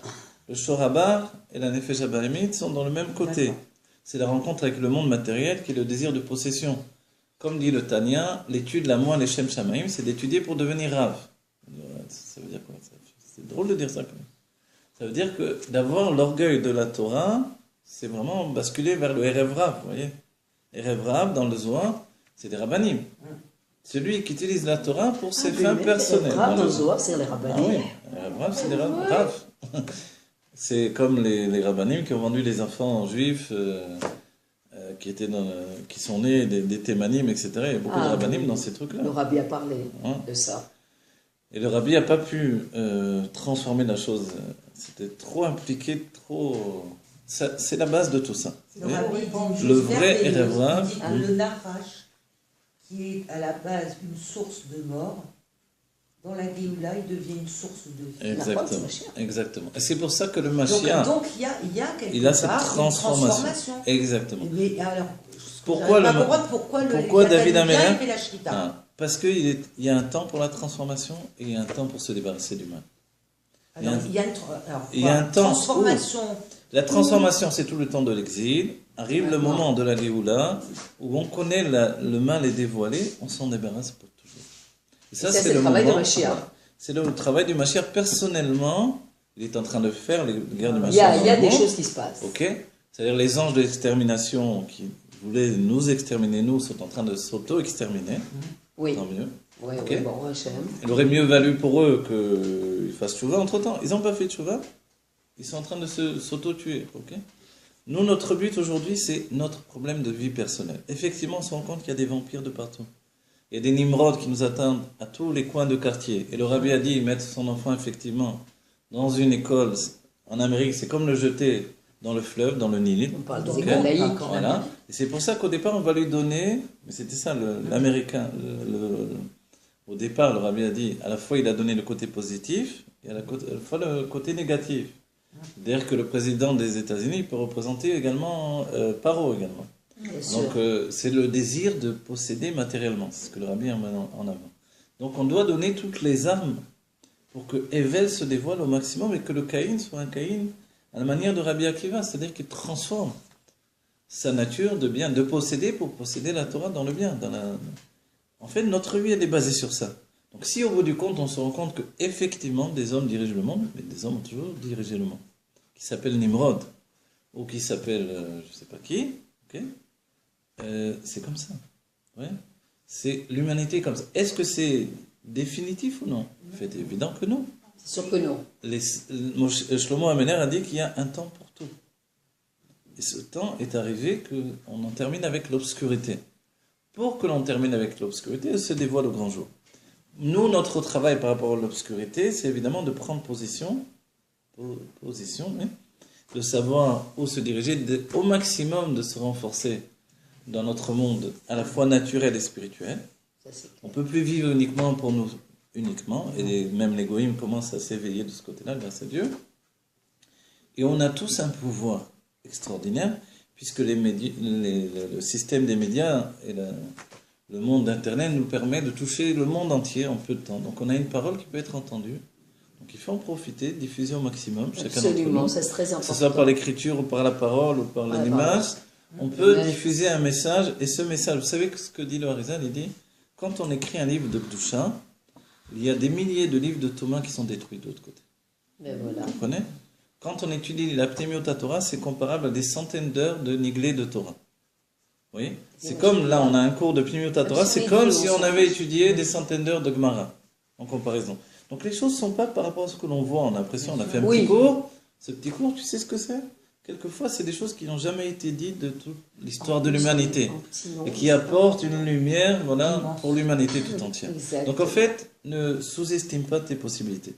Le Shorabar et la Nefesh Abahamit sont dans le même côté. C'est la rencontre avec le monde matériel qui est le désir de possession. Comme dit le Tanya, l'étude, la moi, les Shem Shamaim, c'est d'étudier pour devenir Rav. Ça veut dire quoi? C'est drôle de dire ça quand même. Ça veut dire que d'avoir l'orgueil de la Torah, c'est vraiment basculer vers le Erev Rav, vous voyez. Erev Rav, dans le Zohar, c'est des rabbanim. Celui qui utilise la Torah pour ses fins personnelles. Rav dans le Zohar, c'est les rabbanim. Ah oui, Erev Rav, c'est des Rav. C'est comme les rabbanim qui ont vendu les enfants juifs qui sont nés des témanim, etc. Il y a beaucoup de rabbanim dans ces trucs-là. Le rabbi a parlé de ça. Et le rabbi n'a pas pu transformer la chose. C'était trop impliqué, trop... C'est la base de tout ça. Le vrai Erev Rav. Le Nachash, qui est à la base une source de mort, dans la Géoula, il devient une source de vie. Exactement. Exactement. Et c'est pour ça que le Mashiach... Donc il y a quelque part cette transformation. Exactement. Mais alors, pourquoi David Amelech fait la shrita? Parce qu'il y a un temps pour la transformation et il y a un temps pour se débarrasser du mal. Alors, il y a un temps transformation. La transformation, c'est tout le temps de l'exil. Arrive le moment de la Géoula où on connaît le mal est dévoilé, on s'en débarrasse pour toujours. Et ça c'est le travail du Mashiach. C'est le travail du Mashiach. Personnellement, il est en train de faire les guerres du Mashiach. Il y a des choses qui se passent. Ok. C'est-à-dire les anges de l'extermination qui voulaient nous exterminer, nous, sont en train de s'auto-exterminer. Oui. Tant mieux. Oui, okay. Oui, bon, Hachem. Il aurait mieux valu pour eux qu'ils fassent tchouva entre-temps. Ils n'ont pas fait tchouva. Ils sont en train de s'auto-tuer. Okay. Nous, notre but aujourd'hui, c'est notre problème de vie personnelle. Effectivement, on se rend compte qu'il y a des vampires de partout. Il y a des Nimrod qui nous attendent à tous les coins de quartier. Et le rabbi a dit, mettre son enfant, effectivement, dans une école en Amérique, c'est comme le jeter dans le fleuve, dans le Nil. On parle des écoles laïques. Voilà. Et c'est pour ça qu'au départ, on va lui donner, mais c'était ça, l'américain. Au départ, le rabbi a dit, à la fois, il a donné le côté positif, et à la fois le côté négatif. C'est-à-dire que le président des États-Unis peut représenter également Paro également. Donc c'est le désir de posséder matériellement, c'est ce que le rabbi a en avant. Donc on doit donner toutes les armes pour que Evel se dévoile au maximum et que le Caïn soit un Caïn à la manière de Rabbi Akiva, c'est-à-dire qu'il transforme sa nature de bien, de posséder pour posséder la Torah dans le bien. En fait, notre vie elle est basée sur ça. Donc Donc si au bout du compte, on se rend compte qu'effectivement, des hommes dirigent le monde, mais des hommes ont toujours dirigé le monde, qui s'appelle Nimrod, ou qui s'appelle je ne sais pas qui, ok, c'est comme ça. Ouais. C'est l'humanité comme ça. Est-ce que c'est définitif ou non? C'est évident que non. C'est sûr que non. Shlomo Amener a dit qu'il y a un temps pour tout. Et ce temps est arrivé qu'on en termine avec l'obscurité. Pour que l'on termine avec l'obscurité, se dévoile le grand jour. Nous, notre travail par rapport à l'obscurité, c'est évidemment de prendre position, oui, de savoir où se diriger, au maximum de se renforcer dans notre monde à la fois naturel et spirituel. On ne peut plus vivre uniquement pour nous, et même les goïms commencent à s'éveiller de ce côté-là, grâce à Dieu. Et on a tous un pouvoir extraordinaire, puisque le système des médias et le monde d'Internet nous permet de toucher le monde entier en peu de temps. Donc on a une parole qui peut être entendue. Donc il faut en profiter, diffuser au maximum, chacun d'entre nous. Absolument, c'est très important. Que ce soit par l'écriture ou par la parole ou par l'image, on peut diffuser un message. Et ce message, vous savez ce que dit le Harizal? Il dit, quand on écrit un livre de Kedusha, il y a des milliers de livres de Thomas qui sont détruits de l'autre côté. Mais voilà. Vous comprenez? Quand on étudie la Pnimiut Torah, c'est comparable à des centaines d'heures de niglé de Torah. Vous voyez? C'est comme, là, on a un cours de Pnimiut Torah, c'est comme si on avait étudié des centaines d'heures de Gemara, en comparaison. Donc les choses ne sont pas par rapport à ce que l'on voit. On a l'impression, on a fait un petit cours. Ce petit cours, tu sais ce que c'est? Quelquefois, c'est des choses qui n'ont jamais été dites de toute l'histoire de l'humanité. Et qui apportent une lumière, voilà, pour l'humanité tout entière. Donc en fait, ne sous-estime pas tes possibilités.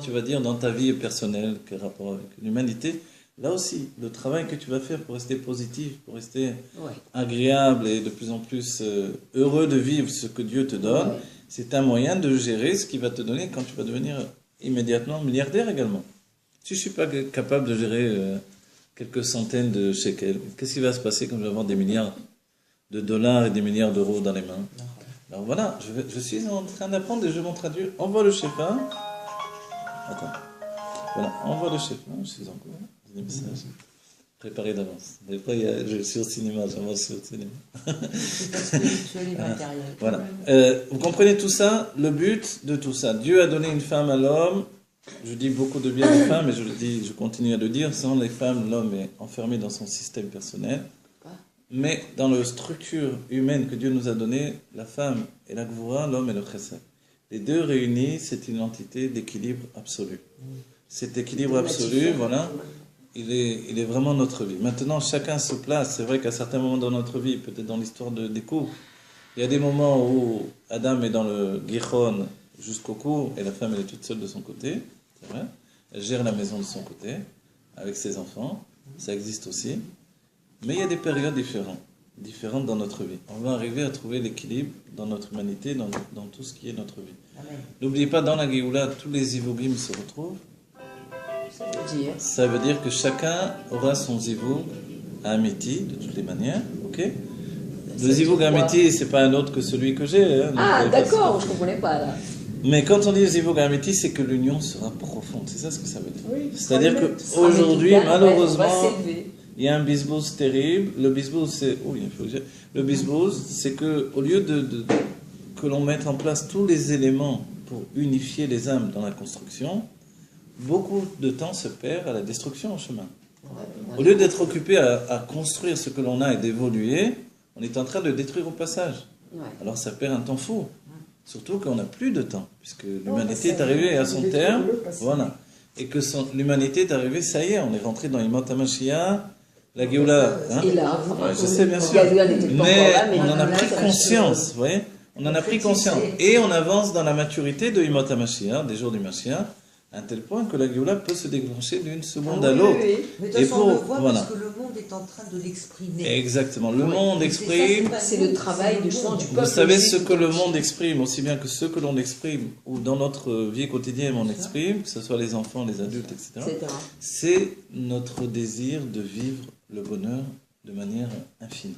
Tu vas dire dans ta vie personnelle, quel rapport avec l'humanité, là aussi, le travail que tu vas faire pour rester positif, pour rester agréable et de plus en plus heureux de vivre ce que Dieu te donne, c'est un moyen de gérer ce qu'il va te donner quand tu vas devenir immédiatement milliardaire également. Si je ne suis pas capable de gérer quelques centaines de shekels, qu'est-ce qui va se passer quand je vais avoir des milliards de dollars et des milliards d'euros dans les mains? Alors voilà, je suis en train d'apprendre et je vais m'en traduire. Envoie le Shefa. Attends. Voilà, envoie le Shefa. Je suis en cours. Des messages préparés d'avance. Des fois, je suis au cinéma, j'avance au cinéma. C'est pas spirituel et matériel. Voilà. Vous comprenez tout ça? Le but de tout ça. Dieu a donné une femme à l'homme. Je dis beaucoup de bien aux femmes, mais je continue à le dire. Sans les femmes, l'homme est enfermé dans son système personnel. Mais dans la structure humaine que Dieu nous a donnée, la femme et la gvoura, l'homme et le chesed. Les deux réunis, c'est une entité d'équilibre absolu. Cet équilibre absolu, voilà, il est vraiment notre vie. Maintenant, chacun se place. C'est vrai qu'à certains moments dans notre vie, peut-être dans l'histoire des couples, il y a des moments où Adam est dans le Gichon jusqu'au cou et la femme elle est toute seule de son côté. C'est vrai. Elle gère la maison de son côté avec ses enfants. Ça existe aussi. Mais il y a des périodes différentes dans notre vie. On va arriver à trouver l'équilibre dans notre humanité, dans tout ce qui est notre vie. Amen. N'oubliez pas, dans la Géoula, tous les Zivugim se retrouvent. Ça veut dire que chacun aura son Zivug à Amiti, de toutes les manières. Ok? Le Zivug à Amiti, c'est pas un autre que celui que j'ai. Ah, d'accord, je ne comprenais pas là. Mais quand on dit Zivug à Amiti, c'est que l'union sera profonde. C'est ça ce que ça veut dire. Oui, c'est-à-dire qu'aujourd'hui, malheureusement, il y a un bisbous terrible. Le bisbous, c'est... Oui, il faut dire. Le bisbous, c'est qu'au lieu que l'on mette en place tous les éléments pour unifier les âmes dans la construction, beaucoup de temps se perd à la destruction en chemin. Au lieu d'être occupé à construire ce que l'on a et d'évoluer, on est en train de détruire au passage. Alors ça perd un temps fou. Surtout qu'on n'a plus de temps, puisque l'humanité est arrivée à son terme. Voilà. Et que l'humanité est arrivée, ça y est, on est rentré dans Yemot HaMashiach. La Géoula, hein? Je sais bien sûr, mais on en a pris conscience, vous voyez? On en a pris conscience. Et on avance dans la maturité de Yemot HaMashiach, des jours du Mashiach, à un tel point que la Géoula peut se déclencher d'une seconde à l'autre. Mais de toute façon, on le voit parce que le monde est en train de l'exprimer. Exactement, le monde exprime. C'est le travail du peuple. Vous savez ce que le monde exprime, aussi bien que ce que l'on exprime, ou dans notre vie quotidienne on exprime, que ce soit les enfants, les adultes, etc. C'est notre désir de vivre le bonheur de manière infinie.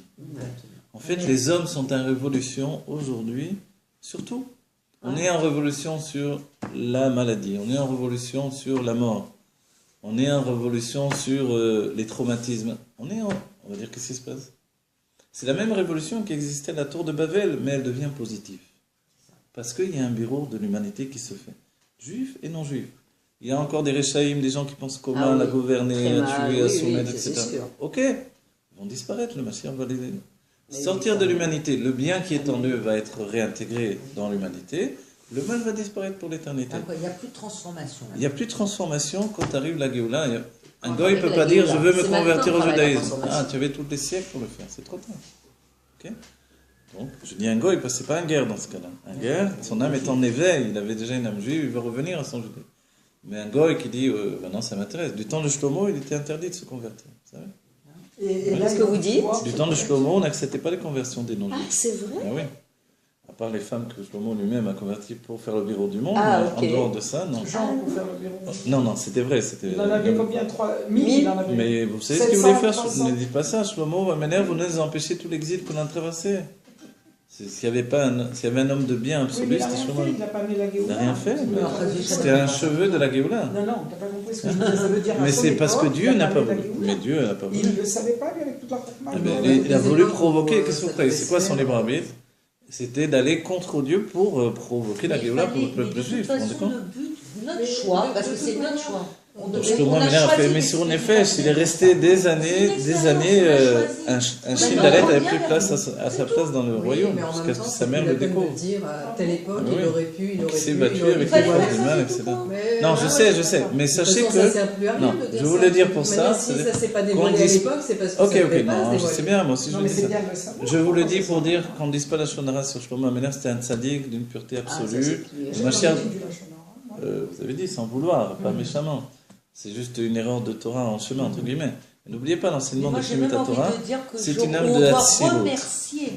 En fait, les hommes sont en révolution aujourd'hui, surtout. On est en révolution sur la maladie, on est en révolution sur la mort, on est en révolution sur les traumatismes. On va dire, qu'est-ce qui se passe? C'est la même révolution qui existait à la tour de Babel, mais elle devient positive. Parce qu'il y a un bureau de l'humanité qui se fait. Juifs et non-juifs. Il y a encore des Réchaïm, des gens qui pensent qu'Oman a gouverné, a tué, a soumettre, etc. Ok, ils vont disparaître, le Mashiach va les... Sortir de l'humanité, le bien qui est en eux va être réintégré dans l'humanité, le mal va disparaître pour l'éternité. Il n'y a plus de transformation. Il n'y a plus de transformation quand arrive la Géoula. Un goy ne peut pas dire « je veux me convertir au judaïsme ». Ah, tu avais tous les siècles pour le faire, c'est trop tard. Ok. Donc, je dis un goy parce que ce n'est pas un guerre dans ce cas-là. Un guerre, son âme est en éveil, il avait déjà une âme juive, il veut revenir à son judaïsme. Mais un goy qui dit non, ça m'intéresse. Du temps de Shlomo, il était interdit de se convertir. Vous savez. Et là, ce que vous dites. Du temps de Shlomo, on n'acceptait pas les conversions des non-juifs. Ah, c'est vrai. Ah oui. À part les femmes que Shlomo lui-même a converties pour faire le bureau du monde, Ah, mais en dehors de ça, non. Jean, pour faire le bureau. Non, c'était vrai. Il en avait combien 3000 il en avait. Mais vous savez ce qu'il voulait faire 700. Ne dites pas ça. Shlomo m'énerve, vous nous empêchez tout l'exil qu'on a traversé. S'il y avait un homme de bien absolu, c'était Shlomo. Il n'a pas mis la Géoula. Il n'a rien fait. C'était un cheveu de la Géoula. Non, t'as pas compris ce que je veux dire. Ça veut dire Mais c'est parce que Dieu n'a pas voulu. Mais Dieu n'a pas voulu. Il ne le savait pas, lui, avec toute la Chokhmah. Il a voulu provoquer. Qu'est-ce que vous croyez? C'est quoi son libre arbitre? C'était d'aller contre Dieu pour provoquer la Géoula pour le peuple juif. De toute façon, le but, notre choix, parce que c'est notre choix. Shlomo a fait Messirou Nefesh, il est resté des années, un chien d'Alet avait pris place à sa place dans le royaume, jusqu'à ce que sa mère le découvre. Dire à telle époque, il aurait pu, il s'est battu avec les voix du mal, etc. Non, je sais, mais sachez que... Non, je voulais dire pour ça... Si ça s'est pas dévoilé à l'époque, c'est parce que ça ne Ok, non, je sais bien, moi aussi je le dis ça. ça. Je vous le dis pour dire qu'on ne dise pas la Shonara sur Shlomo Améler, c'était un tzaddik d'une pureté absolue. Vous avez dit sans vouloir, pas méchamment. C'est juste une erreur de Torah en chemin, entre guillemets. N'oubliez pas l'enseignement de Shemit Torah. C'est une âme de Hatzilut. On doit remercier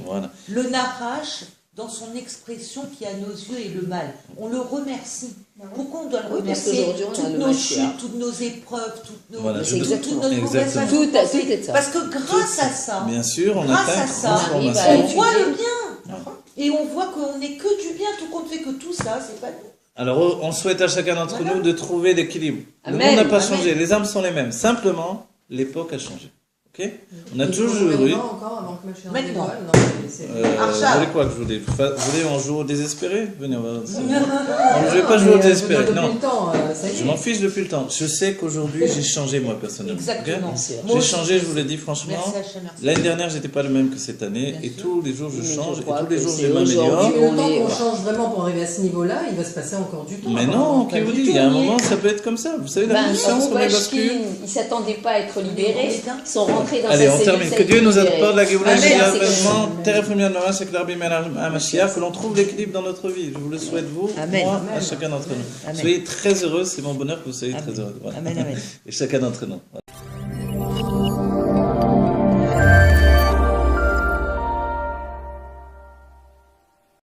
le Narash dans son expression qui à nos yeux est le mal. On le remercie. Pourquoi on doit le remercier? Toutes nos chutes, toutes nos épreuves, toutes nos conversations. Tout est ça. Parce que grâce à ça, bien sûr, on voit le bien. Et on voit qu'on n'est que du bien, tout compte fait que tout ça, c'est pas nous. Alors, on souhaite à chacun d'entre nous de trouver l'équilibre. Le monde n'a pas changé, les âmes sont les mêmes. Simplement, l'époque a changé. Ok? On a toujours eu... Maintenant. Vous voulez quoi que je vous dise? Vous voulez on joue au désespéré? Venez, on va... Je ne vais pas jouer au désespéré. Non, je m'en fiche depuis le temps. Je sais qu'aujourd'hui, j'ai changé moi personnellement. Exactement. J'ai changé, je vous l'ai dit franchement. L'année dernière, j'étais pas le même que cette année. Et tous les jours, je change. Et tous les jours, je m'améliore. Le temps qu'on change vraiment pour arriver à ce niveau-là, il va se passer encore du temps. Mais non, qui vous dit? Il y a un moment, ça peut être comme ça. Vous savez, la conscience, on est bascule. Ils ne s'attendaient pas à être libérés. Ils sont rentrés dans Allez, sa on cellule. termine. Que Dieu nous apporte la Géoula, que l'on trouve l'équilibre dans notre vie. Je vous le souhaite, vous, moi, à chacun d'entre nous. Soyez très heureux, c'est mon bonheur que vous soyez très heureux. Voilà. Amen, amen. Et chacun d'entre nous. Voilà.